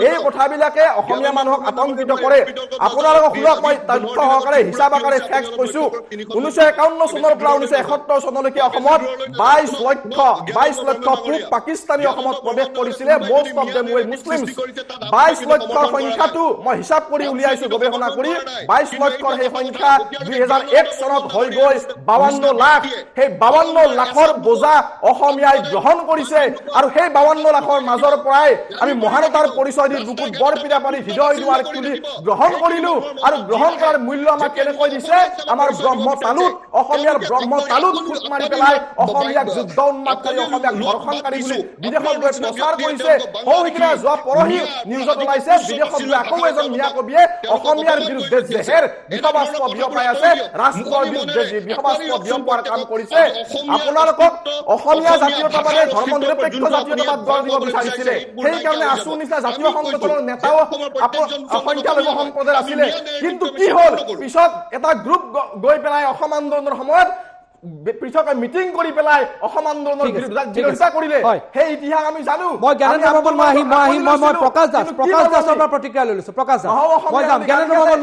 এই কথাবিলাকে অসমীয়া মানুহক আতংকিত কৰে আপোনালোকক শুনক মই তথ্য সহকাৰে হিচাপ আকাৰে ফেক্ট কৈছো 1951 চনৰ পৰা 1971 চনলৈকে অসমত 22 লক্ষ পূব পাকিস্তানী অসমত প্ৰৱেশ কৰিছিলে most of them way Muslims 22 লক্ষৰ সংখ্যাটো মই হিচাপ কৰি উলিয়াইছো গৱেষণা কৰি 22 লক্ষৰ সেই সংখ্যা 2001 চনত হৈ গৈ 52 লাখ সেই 52 লাখৰ বোজা অসমীয়াই গ্ৰহণ কৰিছে আৰু সেই 52 লাখৰ মাজৰ পৰাই আমি মহানতাৰ পৰিচয় দি বুকুত বৰপিৰা পাৰি হৃদয় দুৱাৰ খুলি গ্ৰহণ কৰিলো আৰু গ্ৰহণ কৰাৰ মূল্য আমাক কেনেকৈ দিছে আমাৰ ব্ৰহ্ম তালুত অসমীয়াৰ ব্ৰহ্ম তালুত ফুট মাৰি পেলাই অসমীয়াক যুদ্ধ উন্মাদ কৰি অসমীয়াক ধৰ্ষণকাৰী বুলি বিদেশত গৈ প্ৰচাৰ কৰিছে সৌহিকিনা যোৱা পৰহি নিউজত ওলাইছে বিদেশত গৈ আকৌ এজন মিয়া কবিয়ে অসমীয়াৰ বিৰুদ্ধে জেহেৰ বিষবাস্প বিয়পাই আছে ৰাষ্ট্ৰৰ বিৰুদ্ধে যি বিষবাস্প বিয়পোৱাৰ কাম কৰিছে আপোনালোকক অসমীয়া জাতীয়তাবাদে ধৰ্ম নিৰপেক্ষ জাতীয়তাবাদ দল দিব বিচাৰিছিলে সেইকাৰণে আছু নিচিনা জাতীয় সংগঠনৰ নেতাও সংখ্যালঘু সম্প্ৰদায়ৰ আছিলে কিন্তু কি হ'ল পিছত এটা গ্ৰুপ গৈ পেলাই অসম আন্দোলনৰ সময়ত পৃথক মিটিং কৰি পেলাই অসম আন্দোলনৰ বিৰোধিতা কৰিলে সেই ইতিহাস আমি জানো মই জ্ঞানেন্দ্ৰ বৰ্মন মই প্ৰকাশ দাসৰ পৰা প্ৰতিক্ৰিয়া লৈ লৈছো প্ৰকাশ দাস মই যাম জ্ঞানেন্দ্ৰ বৰ্মন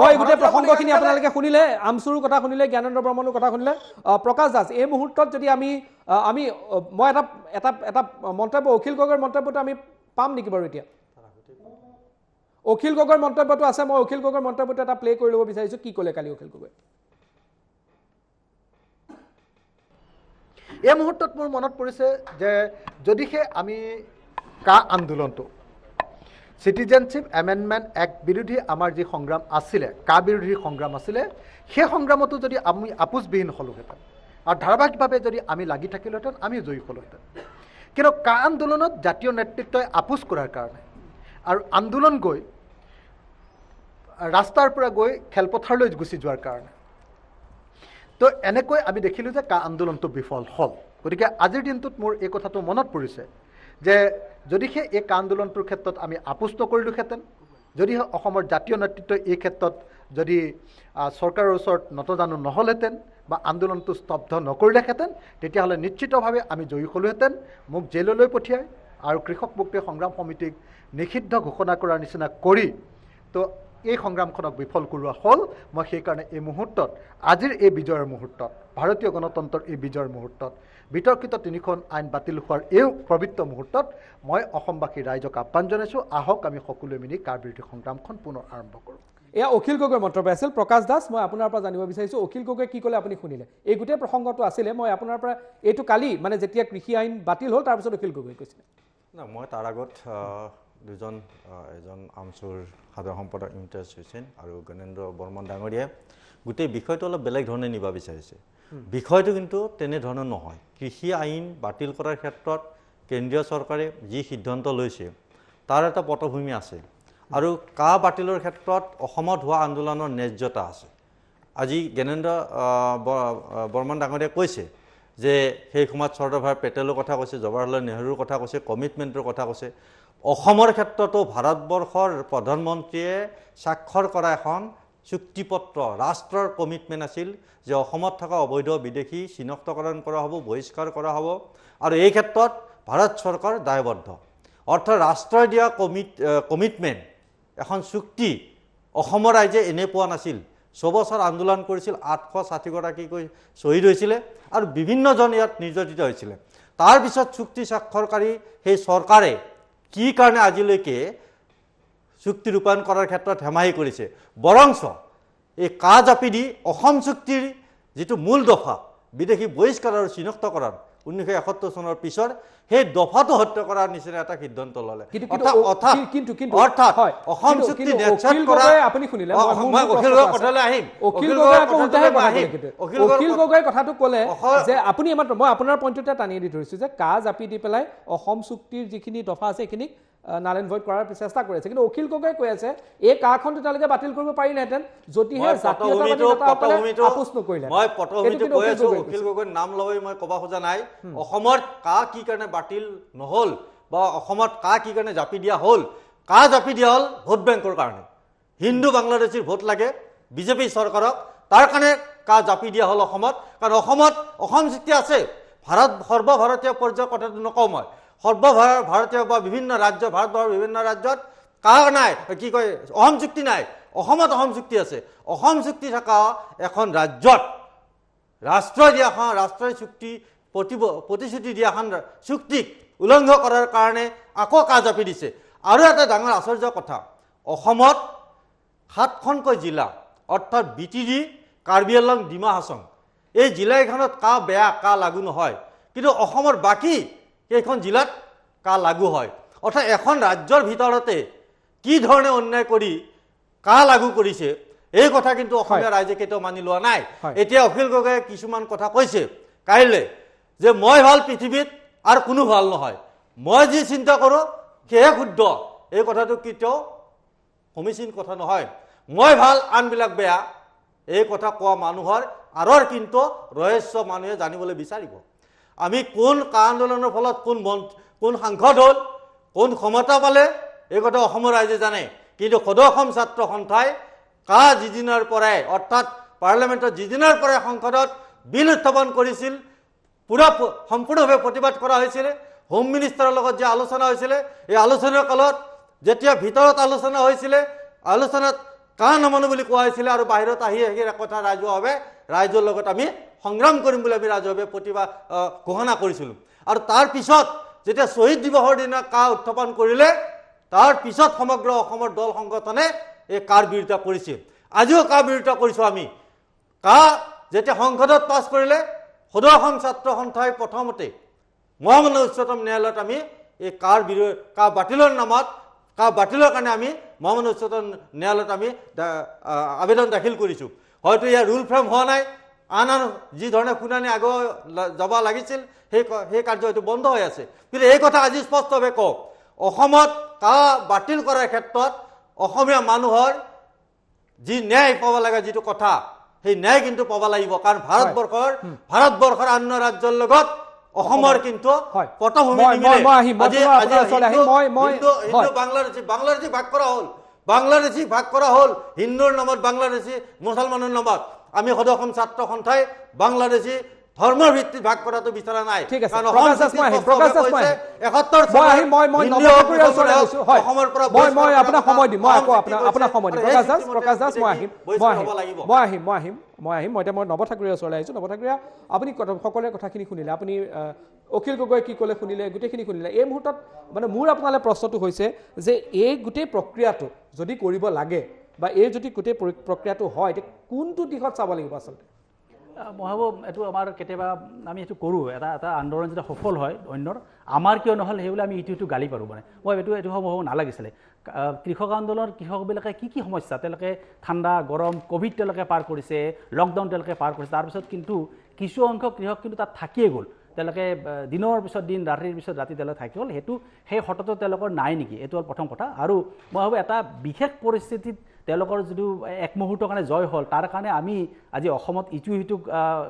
মই গোটেই প্ৰসংগখিনি আপোনালোকে শুনিলে আমচুৰ কথা শুনিলে জ্ঞানেন্দ্ৰ বৰ্মনৰ কথা শুনিলে প্ৰকাশ দাস এই মুহূৰ্তত যদি মই এটা মন্তব্য অখিল গগৈৰ মন্তব্যটো আমি পাম নেকি বাৰু এতিয়া অখিল গগৈৰ মন্তব্যটো আছে মই অখিল গগৈৰ মন্তব্যটো এটা প্লে কৰি ল'ব বিচাৰিছো কি ক'লে কালি অখিল গগৈ এই মুহূৰ্তত মোৰ মনত পৰিছে যে যদিহে আমি কা আন্দোলনটো চিটিজেনশ্বিপ এমেণ্ডমেণ্ট এক্ট বিৰোধী আমাৰ যি সংগ্ৰাম আছিলে কা বিৰোধী সংগ্ৰাম আছিলে সেই সংগ্ৰামতো যদি আমি আপোচবিহীন হ'লোহেঁতেন আৰু ধাৰাবাহিকভাৱে যদি আমি লাগি থাকিলোহেঁতেন আমি জয়ী হ'লোহেঁতেন কিন্তু কা আন্দোলনত জাতীয় নেতৃত্বই আপোচ কৰাৰ কাৰণে আৰু আন্দোলন গৈ ৰাস্তাৰ পৰা গৈ খেলপথাৰলৈ গুচি যোৱাৰ কাৰণে তো এনেকৈ আমি দেখিলোঁ যে কা আন্দোলনটো বিফল হ'ল গতিকে আজিৰ দিনটোত মোৰ এই কথাটো মনত পৰিছে যে যদিহে এই কা আন্দোলনটোৰ ক্ষেত্ৰত আমি আপোচ নকৰিলোহেঁতেন যদিহে অসমৰ জাতীয় নেতৃত্বই এই ক্ষেত্ৰত যদি চৰকাৰৰ ওচৰত নতজানু নহ'লহেঁতেন বা আন্দোলনটো স্তব্ধ নকৰিলেহেঁতেন তেতিয়াহ'লে নিশ্চিতভাৱে আমি জয়ী হ'লোহেঁতেন মোক জেললৈ পঠিয়াই আৰু কৃষক মুক্তি সংগ্ৰাম সমিতিক নিষিদ্ধ ঘোষণা কৰাৰ নিচিনা কৰি তো এই সংগ্ৰামখনক বিফল কৰোৱা হ'ল। মই সেইকাৰণে এই মুহূৰ্তত আজিৰ এই বিজয়ৰ মুহূৰ্তত ভাৰতীয় গণতন্ত্ৰৰ এই বিজয়ৰ মুহূৰ্তত বিতৰ্কিত 3খন আইন বাতিল হোৱাৰ এই পবিত্ৰ মুহূৰ্তত মই অসমবাসী ৰাইজক আহ্বান জনাইছোঁ, আহক আমি সকলোৱে মিলি কাৰ বিৰোধী সংগ্ৰামখন পুনৰ আৰম্ভ কৰোঁ। এয়া অখিল গগৈৰ মন্তব্য আছিল। প্ৰকাশ দাস, মই আপোনাৰ পৰা জানিব বিচাৰিছোঁ অখিল গগৈ কি ক'লে আপুনি শুনিলে? এই গোটেই প্ৰসংগটো আছিলে, মই আপোনাৰ পৰা এইটো কালি মানে যেতিয়া কৃষি আইন বাতিল হ'ল তাৰপিছত অখিল গগৈ কৈছিলে। না, মই তাৰ আগত দুজন, এজন আমচুৰ সাধাৰণ সম্পাদক ইমতিয়াজ হুছেইন আৰু গণেন্দ্ৰ বৰ্মন ডাঙৰীয়াই গোটেই বিষয়টো অলপ বেলেগ ধৰণে নিব বিচাৰিছে। বিষয়টো কিন্তু তেনেধৰণৰ নহয়। কৃষি আইন বাতিল কৰাৰ ক্ষেত্ৰত কেন্দ্ৰীয় চৰকাৰে যি সিদ্ধান্ত লৈছে তাৰ এটা পটভূমি আছে, আৰু কা বাতিলৰ ক্ষেত্ৰত অসমত হোৱা আন্দোলনৰ ন্যায্যতা আছে। আজি জ্ঞানেন্দ্ৰ বৰ্মন ডাঙৰীয়াই কৈছে যে সেই সময়ত চৰ্দাৰ ভাই পেটেলৰ কথা কৈছে, জৱাহৰলাল নেহৰুৰ কথা কৈছে, কমিটমেণ্টৰ কথা কৈছে। অসমৰ ক্ষেত্ৰতো ভাৰতবৰ্ষৰ প্ৰধানমন্ত্ৰীয়ে স্বাক্ষৰ কৰা এখন চুক্তিপত্ৰ, ৰাষ্ট্ৰৰ কমিটমেণ্ট আছিল যে অসমত থকা অবৈধ বিদেশী চিনাক্তকৰণ কৰা হ'ব, বহিষ্কাৰ কৰা হ'ব, আৰু এই ক্ষেত্ৰত ভাৰত চৰকাৰ দায়বদ্ধ। অৰ্থাৎ ৰাষ্ট্ৰই দিয়া কমিটমেণ্ট, এখন চুক্তি অসমৰ ৰাইজে এনে পোৱা নাছিল। 6 বছৰ আন্দোলন কৰিছিল, 860গৰাকীকৈ শ্বহীদ হৈছিলে আৰু বিভিন্নজন ইয়াত নিৰ্যাতিত হৈছিলে। তাৰপিছত চুক্তি স্বাক্ষৰকাৰী সেই চৰকাৰে কি কাৰণে আজিলৈকে চুক্তি ৰূপায়ণ কৰাৰ ক্ষেত্ৰত হেমাহি কৰিছে? বৰঞ্চ এই কা জাপি দি অসম চুক্তিৰ যিটো মূল দফা, বিদেশী বহিষ্কাৰ আৰু চিনাক্তকৰণ 1971 চনৰ পিছৰ সেই দফাটো হত্যা কৰাৰ নিচিনা এটা সিদ্ধান্ত ল'লে। অৰ্থাৎ অসম চুক্তি নেটচেট কৰা, আপুনি শুনিলে মই অখিল গগৈৰ কথালৈ আহিম। অখিল গগৈৰ কথাটো ক'লে যে আপুনি মই আপোনাৰ পইণ্টতে টানি দি ধৰিছোঁ যে কা জাপি দি পেলাই অসম চুক্তিৰ যিখিনি দফা আছে সেইখিনিক নালেন ভইড কৰাৰ চেষ্টা কৰি আছে, কিন্তু অখিল গগৈ কৈ আছে এই কাখন তেওঁলোকে বাতিল কৰিব পাৰিলেহেঁতেন যদিহে আপোচ নকৰিলে। মই পটভূমিটো কৈ আছো, অখিল গগৈৰ নাম লৈ মই ক'ব খোজা নাই। অসমত কা কি কাৰণে বাতিল নহ'ল বা অসমত কা কি কাৰণে জাপি দিয়া হ'ল? কা জাপি দিয়া হ'ল ভোট বেংকৰ কাৰণে। হিন্দু বাংলাদেশীৰ ভোট লাগে বিজেপি চৰকাৰক, তাৰ কাৰণে কা জাপি দিয়া হ'ল অসমত। কাৰণ অসমত অসম চুক্তি আছে, সৰ্বভাৰতীয় পৰ্যায়ৰ কথাটো নকওঁ মই, সৰ্বভাৰতীয় বা বিভিন্ন ৰাজ্য, ভাৰতবৰ্ষৰ বিভিন্ন ৰাজ্যত কা নাই, কি কয় অসম চুক্তি নাই। অসমত অসম চুক্তি আছে। অসম চুক্তি থকা এখন ৰাজ্যত ৰাষ্ট্ৰই দিয়া এখন ৰাষ্ট্ৰীয় চুক্তি, প্ৰতিশ্ৰুতি দিয়া এখন চুক্তিক উলংঘন কৰাৰ কাৰণে আকৌ কা জাপি দিছে। আৰু এটা ডাঙৰ আশ্চৰ্য কথা, অসমত 7খনকৈ জিলা, অৰ্থাৎ BTD, কাৰ্বি আংলং, ডিমা হাছং, এই জিলাকেইখনত কা বেয়া, কা লাগু নহয়, কিন্তু অসমৰ বাকী কেইখন জিলাত কা লাগু হয়। অৰ্থাৎ এখন ৰাজ্যৰ ভিতৰতে কি ধৰণে অন্যায় কৰি কা লাগু কৰিছে এই কথা কিন্তু অসমীয়া ৰাইজে কেতিয়াও মানি লোৱা নাই। এতিয়া অখিল গগৈয়ে কিছুমান কথা কৈছে কাইলৈ যে মই ভাল পৃথিৱীত আৰু কোনো ভাল নহয়, মই যি চিন্তা কৰোঁ সেয়ে শুদ্ধ। এই কথাটো কেতিয়াও সমীচীন কথা নহয়। মই ভাল আনবিলাক বেয়া, এই কথা কোৱা মানুহৰ আঁৰৰ কিন্তু ৰহস্য মানুহে জানিবলৈ বিচাৰিব। আমি কোন কা আন্দোলনৰ ফলত কোন সাংসদ হ'ল, কোন ক্ষমতা পালে, এই কথা অসমৰ ৰাইজে জানে। কিন্তু সদৌ অসম ছাত্ৰ সন্থাই কা যিদিনাৰ পৰাই, অৰ্থাৎ পাৰ্লিয়ামেণ্টত যিদিনাৰ পৰাই সংসদত বিল উত্থাপন কৰিছিল, সম্পূৰ্ণভাৱে প্ৰতিবাদ কৰা হৈছিল। হোম মিনিষ্টাৰৰ লগত যে আলোচনা হৈছিলে, এই আলোচনাৰ কালত যেতিয়া ভিতৰত আলোচনা হৈছিলে, আলোচনাত কা নামানো বুলি কোৱা হৈছিলে, আৰু বাহিৰত আহি কথা ৰাজহুৱাভাৱে ৰাইজৰ লগত আমি সংগ্ৰাম কৰিম বুলি আমি ৰাজহুৱাভাৱে প্ৰতিবাদ ঘোষণা কৰিছিলোঁ। আৰু তাৰ পিছত যেতিয়া শ্বহীদ দিৱসৰ দিনা কা উত্থাপন কৰিলে, তাৰ পিছত সমগ্ৰ অসমৰ দল সংগঠনে এই কাৰ বিৰোধিতা কৰিছে। আজিও কা বিৰোধিতা কৰিছোঁ আমি। কা যেতিয়া সংসদত পাছ কৰিলে, সদৌ অসম ছাত্ৰ সন্থাই প্ৰথমতে মহামানৱ উচ্চতম ন্যায়ালয়ত আমি এই কা বাতিলৰ নামত, কা বাতিলৰ কাৰণে আমি মহামানৱ উচ্চতম ন্যায়ালয়ত আমি আবেদন দাখিল কৰিছোঁ। হয়তো ইয়াৰ ৰুল ফ্ৰেম হোৱা নাই, আন যি ধৰণে শুনানি আগুৱাই যাব লাগিছিল সেই কাৰ্য হয়তো বন্ধ হৈ আছে। কিন্তু এই কথা আজি স্পষ্টভাৱে কওক, অসমত কা বাতিল কৰাৰ ক্ষেত্ৰত অসমীয়া মানুহৰ যি ন্যায় পাব লাগে, যিটো কথা, সেই ন্যায় কিন্তু পাব লাগিব। কাৰণ ভাৰতবৰ্ষৰ অন্য ৰাজ্যৰ লগত অসমৰ কিন্তু পটভূমি নিমিলে। বাংলাদেশী ভাগ কৰা হ'ল, বাংলাদেশী ভাগ কৰা হ'ল, হিন্দুৰ নামত বাংলাদেশী, মুছলমানৰ নামত। আমি সদৌ অসম ছাত্ৰ সন্থাই বাংলাদেশী ধৰ্মৰ ভিত্তিত ভাগ কৰাটো বিচৰা নাই ঠিক আছে কাৰণ প্ৰকাশ দাস মই আহিম প্ৰকাশ দাস মই 71 মই আহিম মই নৱঠাকুৰীয়া ওচৰলৈ গৈছো হয় মই আপোনাক সময় দিম মই আকৌ আপোনাক সময় দিম প্ৰকাশ দাস মই আহিম মই এতিয়া মই নৱঠাকুৰীয়া ওচৰলৈ আহিছোঁ নৱঠাকুৰীয়া আপুনি সকলোৰে কথাখিনি শুনিলে আপুনি অখিল গগৈ কি ক'লে শুনিলে গোটেইখিনি শুনিলে এই মুহূৰ্তত মানে মোৰ আপোনালৈ প্ৰশ্নটো হৈছে যে এই গোটেই প্ৰক্ৰিয়াটো যদি কৰিব লাগে বা এই যদি গোটেই প্ৰক্ৰিয়াটো হয় এতিয়া কোনটো দিশত চাব লাগিব আচলতে মই ভাবোঁ এইটো আমাৰ কেতিয়াবা আমি এইটো কৰোঁ এটা আন্দোলন যেতিয়া সফল হয় অন্যৰ আমাৰ কিয় নহ'ল সেইবুলি আমি ইটো গালি পাৰোঁ মানে মই এইটো হ'ব নালাগিছিলে কৃষক আন্দোলনৰ কৃষকবিলাকে কি সমস্যা তেওঁলোকে ঠাণ্ডা গৰম ক'ভিড তেওঁলোকে পাৰ কৰিছে লকডাউন তেওঁলোকে পাৰ কৰিছে তাৰপিছত কিন্তু কিছু সংখ্যক কৃষক কিন্তু তাত থাকিয়ে গ'ল তেওঁলোকে দিনৰ পিছত দিন ৰাতিৰ পিছত ৰাতি তেওঁলোকে থাকি গ'ল সেইটো সেই হঠাতে তেওঁলোকৰ নাই নেকি এইটো হ'ল প্ৰথম কথা আৰু মই ভাবোঁ এটা বিশেষ পৰিস্থিতিত তেওঁলোকৰ যিটো এক মুহূৰ্তৰ কাৰণে জয় হ'ল তাৰ কাৰণে আমি আজি অসমত ইটো সিটোক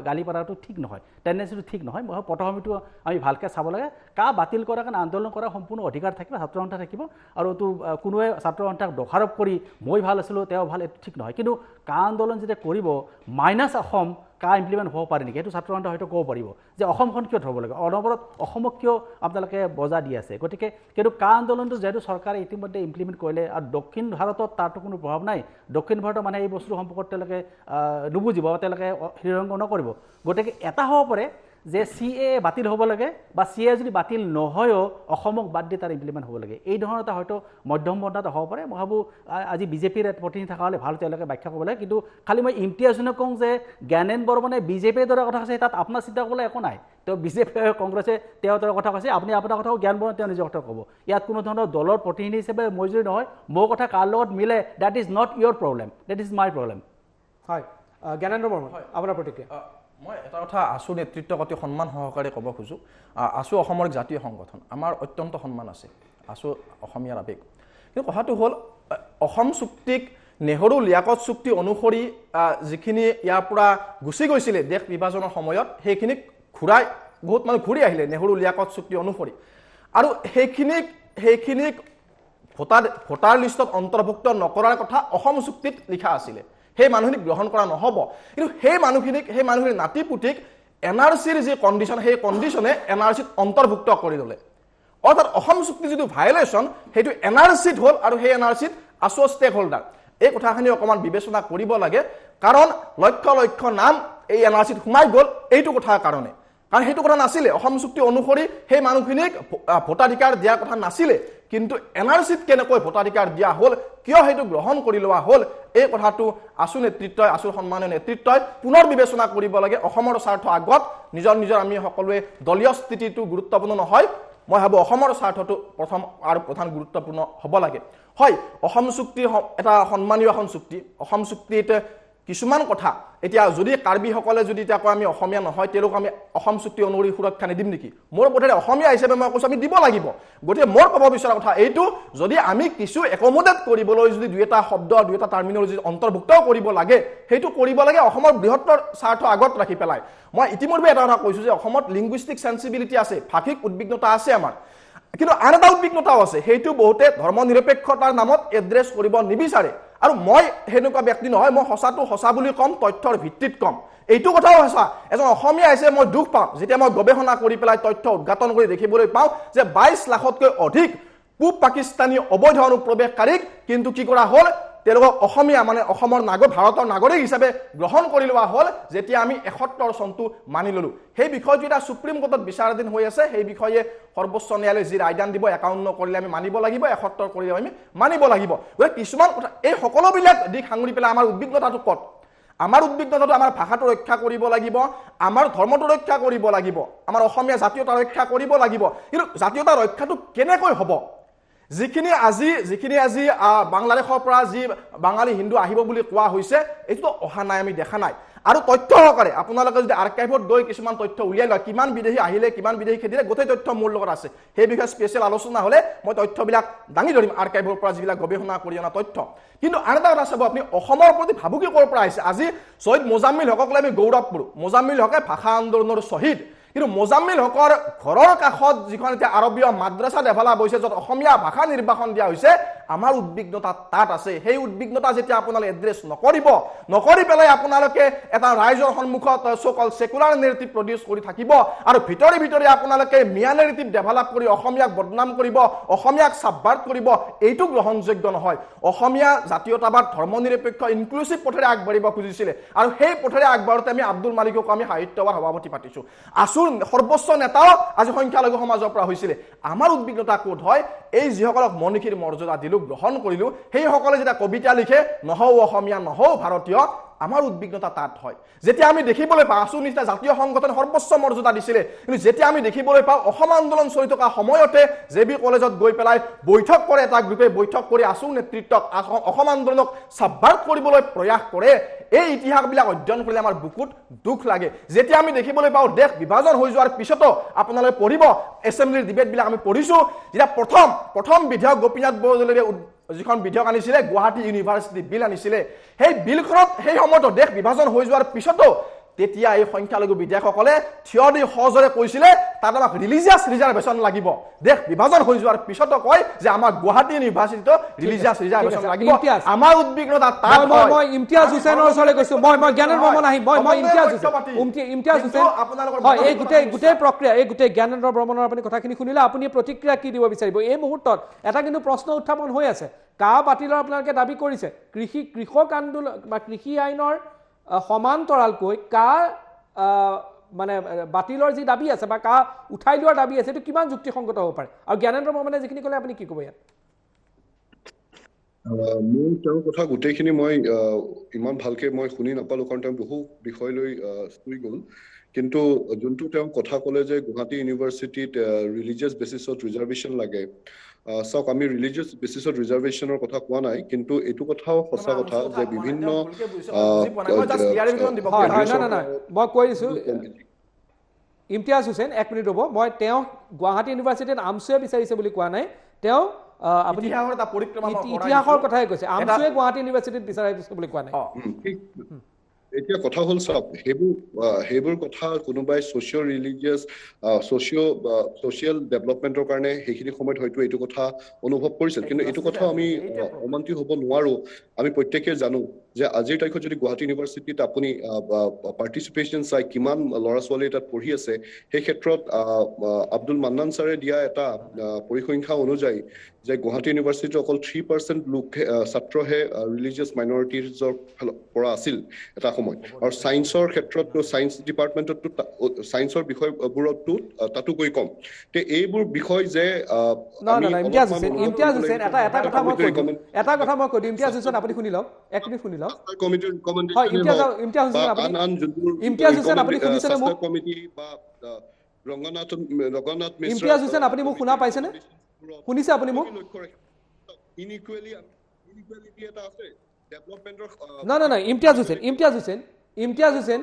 গালি পাৰাটো ঠিক নহয় টেণ্ডেঞ্চিটো ঠিক নহয় মই প্ৰথমটো আমি ভালকৈ চাব লাগে কা বাতিল কৰাৰ কাৰণে আন্দোলন কৰাৰ সম্পূৰ্ণ অধিকাৰ থাকিব ছাত্ৰ সন্থা থাকিব আৰু এইটো কোনোৱে ছাত্ৰ সন্থাক দোষাৰোপ কৰি মই ভাল আছিলোঁ তেওঁ ভাল এইটো ঠিক নহয় কিন্তু কা আন্দোলন যেতিয়া কৰিব মাইনাছ অসম কা ইমপ্লিমেণ্ট হ'ব পাৰে নেকি এইটো ছাত্ৰ সন্থা হয়তো ক'ব পাৰিব যে অসমখন কিয় থ'ব লাগে অনবৰত অসমক কিয় আপোনালোকে বজা দি আছে গতিকে কিন্তু কা আন্দোলনটো যিহেতু চৰকাৰে ইতিমধ্যে ইমপ্লিমেণ্ট কৰিলে আৰু দক্ষিণ ভাৰতত তাৰতো কোনো প্ৰভাৱ নাই দক্ষিণ ভাৰতৰ মানে এই বস্তুটো সম্পৰ্কত তেওঁলোকে নুবুজিব তেওঁলোকে হৃদয়ংগ নকৰিব গতিকে এটা হ'ব পাৰে যে CA বাতিল হ'ব লাগে বা CA যদি বাতিল নহয়ও অসমক বাদ দি তাৰ ইমপ্লিমেণ্ট হ'ব লাগে এই ধৰণৰ এটা হয়তো মধ্যম পন্থাত হ'ব পাৰে মই ভাবোঁ আজি বিজেপিৰ প্ৰতিনিধি থকা হ'লে ভাল তেওঁলোকে ব্যাখ্যা কৰিব লাগে কিন্তু খালি মই ইমতিয়াজজনক কওঁ যে জ্ঞানেন বৰ্মনে বিজেপিৰ দৰে কথা কৈছে তাত আপোনাৰ চিন্তা কৰিবলৈ একো নাই তেওঁ বিজেপি কংগ্ৰেছে তেওঁ কথা কৈছে আপুনি আপোনাৰ কথাও জ্ঞান বৰ্মনে তেওঁ নিজৰ কথা ক'ব ইয়াত কোনো ধৰণৰ দলৰ প্ৰতিনিধি হিচাপে মই যদি নহয় মোৰ কথা কাৰ লগত মিলে that is not your problem that is my problem হয় জ্ঞানেন্দ্ৰ বৰ্মন আপোনাৰ প্ৰতিক্ৰিয়া মই এটা কথা আছু নেতৃত্বক অতি সন্মান সহকাৰে ক'ব খোজোঁ আছু অসমৰ জাতীয় সংগঠন আমাৰ অত্যন্ত সন্মান আছে আছু অসমীয়াৰ আৱেগ কিন্তু কথাটো হ'ল অসম চুক্তিক নেহৰু লিয়াকত চুক্তি অনুসৰি যিখিনি ইয়াৰ পৰা গুচি গৈছিলে দেশ বিভাজনৰ সময়ত সেইখিনিক ঘূৰাই বহুত মানুহ ঘূৰি আহিলে নেহৰু লিয়াকত চুক্তি অনুসৰি আৰু সেইখিনিক ভোটাৰ লিষ্টত অন্তৰ্ভুক্ত নকৰাৰ কথা অসম চুক্তিত লিখা আছিলে সেই মানুহখিনিক গ্ৰহণ কৰা নহ'ব কিন্তু সেই মানুহখিনিৰ নাতি পুতিক NRCৰ যি কণ্ডিশ্যন সেই কণ্ডিশ্যনে NRCত অন্তৰ্ভুক্ত কৰি ল'লে অৰ্থাৎ অসম চুক্তি যিটো ভাইলেশ্যন সেইটো NRCত হ'ল আৰু সেই NRCত আছু ষ্টেক হোল্ডাৰ এই কথাখিনি অকণমান বিবেচনা কৰিব লাগে কাৰণ লক্ষ নাম এই NRCত সোমাই গ'ল এইটো কথাৰ কাৰণে কাৰণ সেইটো কথা নাছিলে অসম চুক্তি অনুসৰি সেই মানুহখিনিক ভোটাধিকাৰ দিয়াৰ কথা নাছিলে কিন্তু NRCত কেনেকৈ ভোটাধিকাৰ দিয়া হ'ল কিয় সেইটো গ্ৰহণ কৰি লোৱা হ'ল এই কথাটো আছু নেতৃত্বই আছুৰ সন্মানীয় নেতৃত্বই পুনৰ বিবেচনা কৰিব লাগে অসমৰ স্বাৰ্থ আগত নিজৰ আমি সকলোৱে দলীয় স্থিতিটো গুৰুত্বপূৰ্ণ নহয় মই ভাবোঁ অসমৰ স্বাৰ্থটো প্ৰধান গুৰুত্বপূৰ্ণ হ'ব লাগে হয় অসম চুক্তি এটা সন্মানীয় এখন চুক্তি অসম চুক্তিত কিছুমান কথা এতিয়া যদি কাৰ্বিসকলে যদি এতিয়া কয় আমি অসমীয়া নহয় তেওঁলোক আমি অসম চুক্তি অনুসৰি সুৰক্ষা নিদিম নেকি মোৰ বোধেৰে অসমীয়া হিচাপে মই কৈছোঁ আমি দিব লাগিব গতিকে মোৰ ক'ব বিচৰা কথা এইটো যদি আমি কিছু একমোডেট কৰিবলৈ যদি দুই এটা শব্দ দুই এটা টাৰ্মিনলজি অন্তৰ্ভুক্ত কৰিব লাগে সেইটো কৰিব লাগে অসমৰ বৃহত্তৰ স্বাৰ্থ আগত ৰাখি পেলাই মই ইতিমধ্যে এটা কথা কৈছোঁ যে অসমত লিংগুইষ্টিক সেন্সিবিলিটি আছে ভাষিক উদ্বিগ্নতা আছে আমাৰ কিন্তু আন এটা উদ্বিগ্নতাও আছে সেইটো বহুতে ধৰ্ম নিৰপেক্ষতাৰ নামত এড্ৰেছ কৰিব নিবিচাৰে আৰু মই সেনেকুৱা ব্যক্তি নহয় মই সঁচাটো সঁচা বুলি ক'ম তথ্যৰ ভিত্তিত ক'ম এইটো কথাও সঁচা এজন অসমীয়া হিচাপে মই দুখ পাওঁ যেতিয়া মই গৱেষণা কৰি পেলাই তথ্য উদ্ঘাটন কৰি দেখিবলৈ পাওঁ যে 22 লাখতকৈ অধিক পূব পাকিস্তানী অবৈধ অনুপ্ৰৱেশকাৰীক কিন্তু কি কৰা হ'ল তেওঁলোকক অসমীয়া মানে অসমৰ ভাৰতৰ নাগৰিক হিচাপে গ্ৰহণ কৰি লোৱা হ'ল যেতিয়া আমি 71 চনটো মানি ল'লোঁ সেই বিষয়টো এটা সুপ্ৰিম কোৰ্টত বিচাৰাধীন হৈ আছে সেই বিষয়ে সৰ্বোচ্চ ন্যায়ালয়ে যি ৰায়দান দিব 51 কৰিলে আমি মানিব লাগিব 71 কৰিলে আমি মানিব লাগিব গতিকে কিছুমান কথা এই সকলোবিলাক দিশ সাঙুৰি পেলাই আমাৰ উদ্বিগ্নতাটো ক'ত আমাৰ উদ্বিগ্নতাটো আমাৰ ভাষাটো ৰক্ষা কৰিব লাগিব আমাৰ ধৰ্মটো ৰক্ষা কৰিব লাগিব আমাৰ অসমীয়া জাতীয়তা ৰক্ষা কৰিব লাগিব কিন্তু জাতীয়তা ৰক্ষাটো কেনেকৈ হ'ব যিখিনি আজি বাংলাদেশৰ পৰা যি বাঙালী হিন্দু আহিব বুলি কোৱা হৈছে এইটো অহা নাই আমি দেখা নাই আৰু তথ্য সহকাৰে আপোনালোকে যদি আৰ্কাইভত গৈ কিছুমান তথ্য উলিয়াই লয় কিমান বিদেশী আহিলে কিমান বিদেশী খেদিলে গোটেই তথ্য মোৰ লগত আছে সেই বিষয়ে স্পেচিয়েল আলোচনা হ'লে মই তথ্যবিলাক দাঙি ধৰিম আৰ্কাইভৰ পৰা যিবিলাক গৱেষণা কৰি অনা তথ্য কিন্তু আন এটা কথা চাব আপুনি অসমৰ প্ৰতি ভাবুকি ক'ৰ পৰা আহিছে আজি শ্বহীদ মোজাম্মিল হকক লৈ আমি গৌৰৱ কৰোঁ মোজাম্মিল হকে ভাষা আন্দোলনৰ শ্বহীদ কিন্তু মোজাম্মিল হকৰ ঘৰৰ কাষত যিখন এতিয়া আৰবীয় মাদ্ৰাছা ডেভেলপ হৈছে য'ত অসমীয়া ভাষা নিৰ্বাসন দিয়া হৈছে আমাৰ উদ্বিগ্নতা তাত আছে সেই উদ্বিগ্নতা যেতিয়া আপোনালোকে এড্ৰেছ নকৰি পেলাই আপোনালোকে এটা ৰাইজৰ সন্মুখত সকল সেকুলাৰ নেৰেটিভ প্ৰডিউচ কৰি থাকিব আৰু ভিতৰি আপোনালোকে মিয়া নেৰেটিভ ডেভেলপ কৰি অসমীয়াক বদনাম কৰিব অসমীয়াক সাবভাৰ্ট কৰিব এইটো গ্ৰহণযোগ্য নহয় অসমীয়া জাতীয়তাবাদ ধৰ্মনিৰপেক্ষ ইনক্লুসিভ পথেৰে আগবাঢ়িব খুজিছিলে আৰু সেই পথেৰে আগবাঢ়োতে আমি আব্দুল মালিকক আমি সাহিত্যসভাৰ সভাপতি পাতিছো আসুৰ সৰ্বোচ্চ নেতাও আজি সংখ্যালঘু সমাজৰ পৰা হৈছিলে আমাৰ উদ্বিগ্নতা কোড হয় এই যিসকলক মনিষীৰ মৰ্যাদা দিলো গ্ৰহণ কৰিলো সেই সকলে যেতিয়া কবিতা লিখে নহও অসমীয়া নহও ভাৰতীয় আমাৰ উদ্বিগ্নতা তাত হয় যেতিয়া আমি দেখিবলৈ পাওঁ আসুৰ নিচিনা জাতীয় সংগঠন সৰ্বোচ্চ মৰ্যাদা দিছিলে কিন্তু যেতিয়া আমি দেখিবলৈ পাওঁ অসম আন্দোলন চলি থকা সময়তে জেবি কলেজত গৈ পেলাই বৈঠক কৰে এটা গ্ৰুপে বৈঠক কৰি আসুৰ নেতৃত্বক অসম আন্দোলনক সাবভাৰ্ট কৰিবলৈ প্ৰয়াস কৰে এই ইতিহাসবিলাক অধ্যয়ন কৰিলে আমাৰ বুকুত দুখ লাগে যেতিয়া আমি দেখিবলৈ পাওঁ দেশ বিভাজন হৈ যোৱাৰ পিছতো আপোনালোকে পঢ়িব এছেম্বলিৰ ডিবেটবিলাক আমি পঢ়িছো যেতিয়া প্ৰথম বিধায়ক গোপীনাথ বৰদলৈয়ে যিখন বিধেয়ক আনিছিলে গুৱাহাটী ইউনিভাৰ্চিটি বিল আনিছিলে সেই বিলখনত সেই সময়তো দেশ বিভাজন হৈ যোৱাৰ পিছতো তেতিয়া এই সংখ্যালঘু বিধায়কসকলে থিয় দি সহজৰে কৈছিলে তাত আমাক ৰিলিজিয়াছ ৰিজাৰ্ভেশ্যন লাগিব দেশ বিভাজন হৈ যোৱাৰ পিছতো কয় যে আমাৰ গুৱাহাটী ইউনিভাৰ্চিটিতো ৰিলিজিয়াছ ৰিজাৰ্ভেশ্যন লাগিব আমাৰ উদ্বিগ্নতা তাত মই ইমতিয়াজ হুছেইনৰ ওচৰলৈ গৈছো মই জ্ঞানেন্দ্ৰ বৰ্মন আহিম মই ইমতিয়াজ হুছেইন হয় এই গোটেই প্ৰক্ৰিয়া এই গোটেই জ্ঞানেন্দ্ৰ বৰ্মনৰ আপুনি কথাখিনি শুনিলে আপুনি প্ৰতিক্ৰিয়া কি দিব বিচাৰিব এই মুহূৰ্তত এটা কিন্তু প্ৰশ্ন উত্থাপন হৈ আছে কা বাতিলৰ আপোনালোকে দাবী কৰিছে কৃষক আন্দোলন বা কৃষি আইনৰ সমান্তৰালকৈ কা মানে বাতিলৰ যি দাবী আছে বা কা উঠাই লোৱাৰ দাবী আছে এইটো কিমান যুক্তিসংগত হ'ব পাৰে আৰু জ্ঞানেন্দ্ৰ বৰ্মনে যিখিনি ক'লে আপুনি কি ক'ব ইয়াত মোৰ তেওঁৰ কথা গোটেইখিনি মই ইমান ভালকে মই শুনি নাপালো কাৰণ তেওঁ বহু বিষয় লৈ চুই গ'ল কিন্তু যোনটো তেওঁ কথা ক'লে যে গুৱাহাটী ইউনিভাৰ্চিটিত ৰিলিজিয়াছ বেচিছত ৰিজাৰ্ভেশ্যন লাগে চাওক আমি ৰিলিজিয়াছ বেচিছত ৰিজাৰ্ভেশ্যনৰ কথা কোৱা নাই কিন্তু এইটো কথাও সঁচা কথা যে বিভিন্ন মই কৈ দিছোঁ ইমতিয়াজ হুছেইন 1 মিনিট ৰ'ব মই তেওঁ গুৱাহাটী ইউনিভাৰ্চিটিত আমচুৱে বিচাৰিছে বুলি কোৱা নাই তেওঁ আপুনি ইতিহাসৰ কথাই কৈছে আমচুৱে গুৱাহাটী ইউনিভাৰ্চিটিত বিচাৰিছে বুলি কোৱা নাই এতিয়া কথা হ'ল চাওক সেইবোৰ কথা কোনোবাই ছ'চিঅ' ৰিলিজিয়াছ ছ'চিয়েল ডেভেলপমেণ্টৰ কাৰণে সেইখিনি সময়ত হয়তো এইটো কথা অনুভৱ কৰিছিল কিন্তু এইটো কথা আমি অমান্তি হ'ব নোৱাৰো আমি প্ৰত্যেকে জানো যে আজিৰ তাৰিখত যদি গুৱাহাটী ইউনিভাৰ্চিটিত আপুনি পাৰ্টিচিপেশ্যন চাই কিমান ল'ৰা ছোৱালী তাত পঢ়ি আছে সেই ক্ষেত্ৰত আব্দুল মান্নান ছাৰে দিয়া এটা পৰিসংখ্যা অনুযায়ী যে গুৱাহাটী ইউনিভাৰ্চিটিত অকল 3% লোক ছাত্ৰহে ৰিলিজিয়াছ মাইনৰিটিজৰ পৰা আছিল এটা সময় আৰু ছায়েন্সৰ ক্ষেত্ৰতো ছায়েন্স ডিপাৰ্টমেণ্টতো ছায়েন্সৰ বিষয়বোৰতো তাতোকৈ কম তে এইবোৰ বিষয় যে ইমতিয়াজ হুছেইন এটা কথা মই কৈ দিম ইমতিয়াজ হুছেইন আপুনি শুনি লওক এক মিনিট শুনি লওক কমিটিৰ হয় ইমতিয়াজ হুছেইন আপুনি শুনিছেনে মোক কমিটি বা ৰংগনাথ মিশ্ৰ ইমতিয়াজ হুছেইন আপুনি মোক শুনা পাইছেনে শুনিছে আপুনি মোক ইনইকুৱেলিটি এটা আছে ডেভেলপমেণ্টৰ নাই ইমতিয়াজ হুছেইন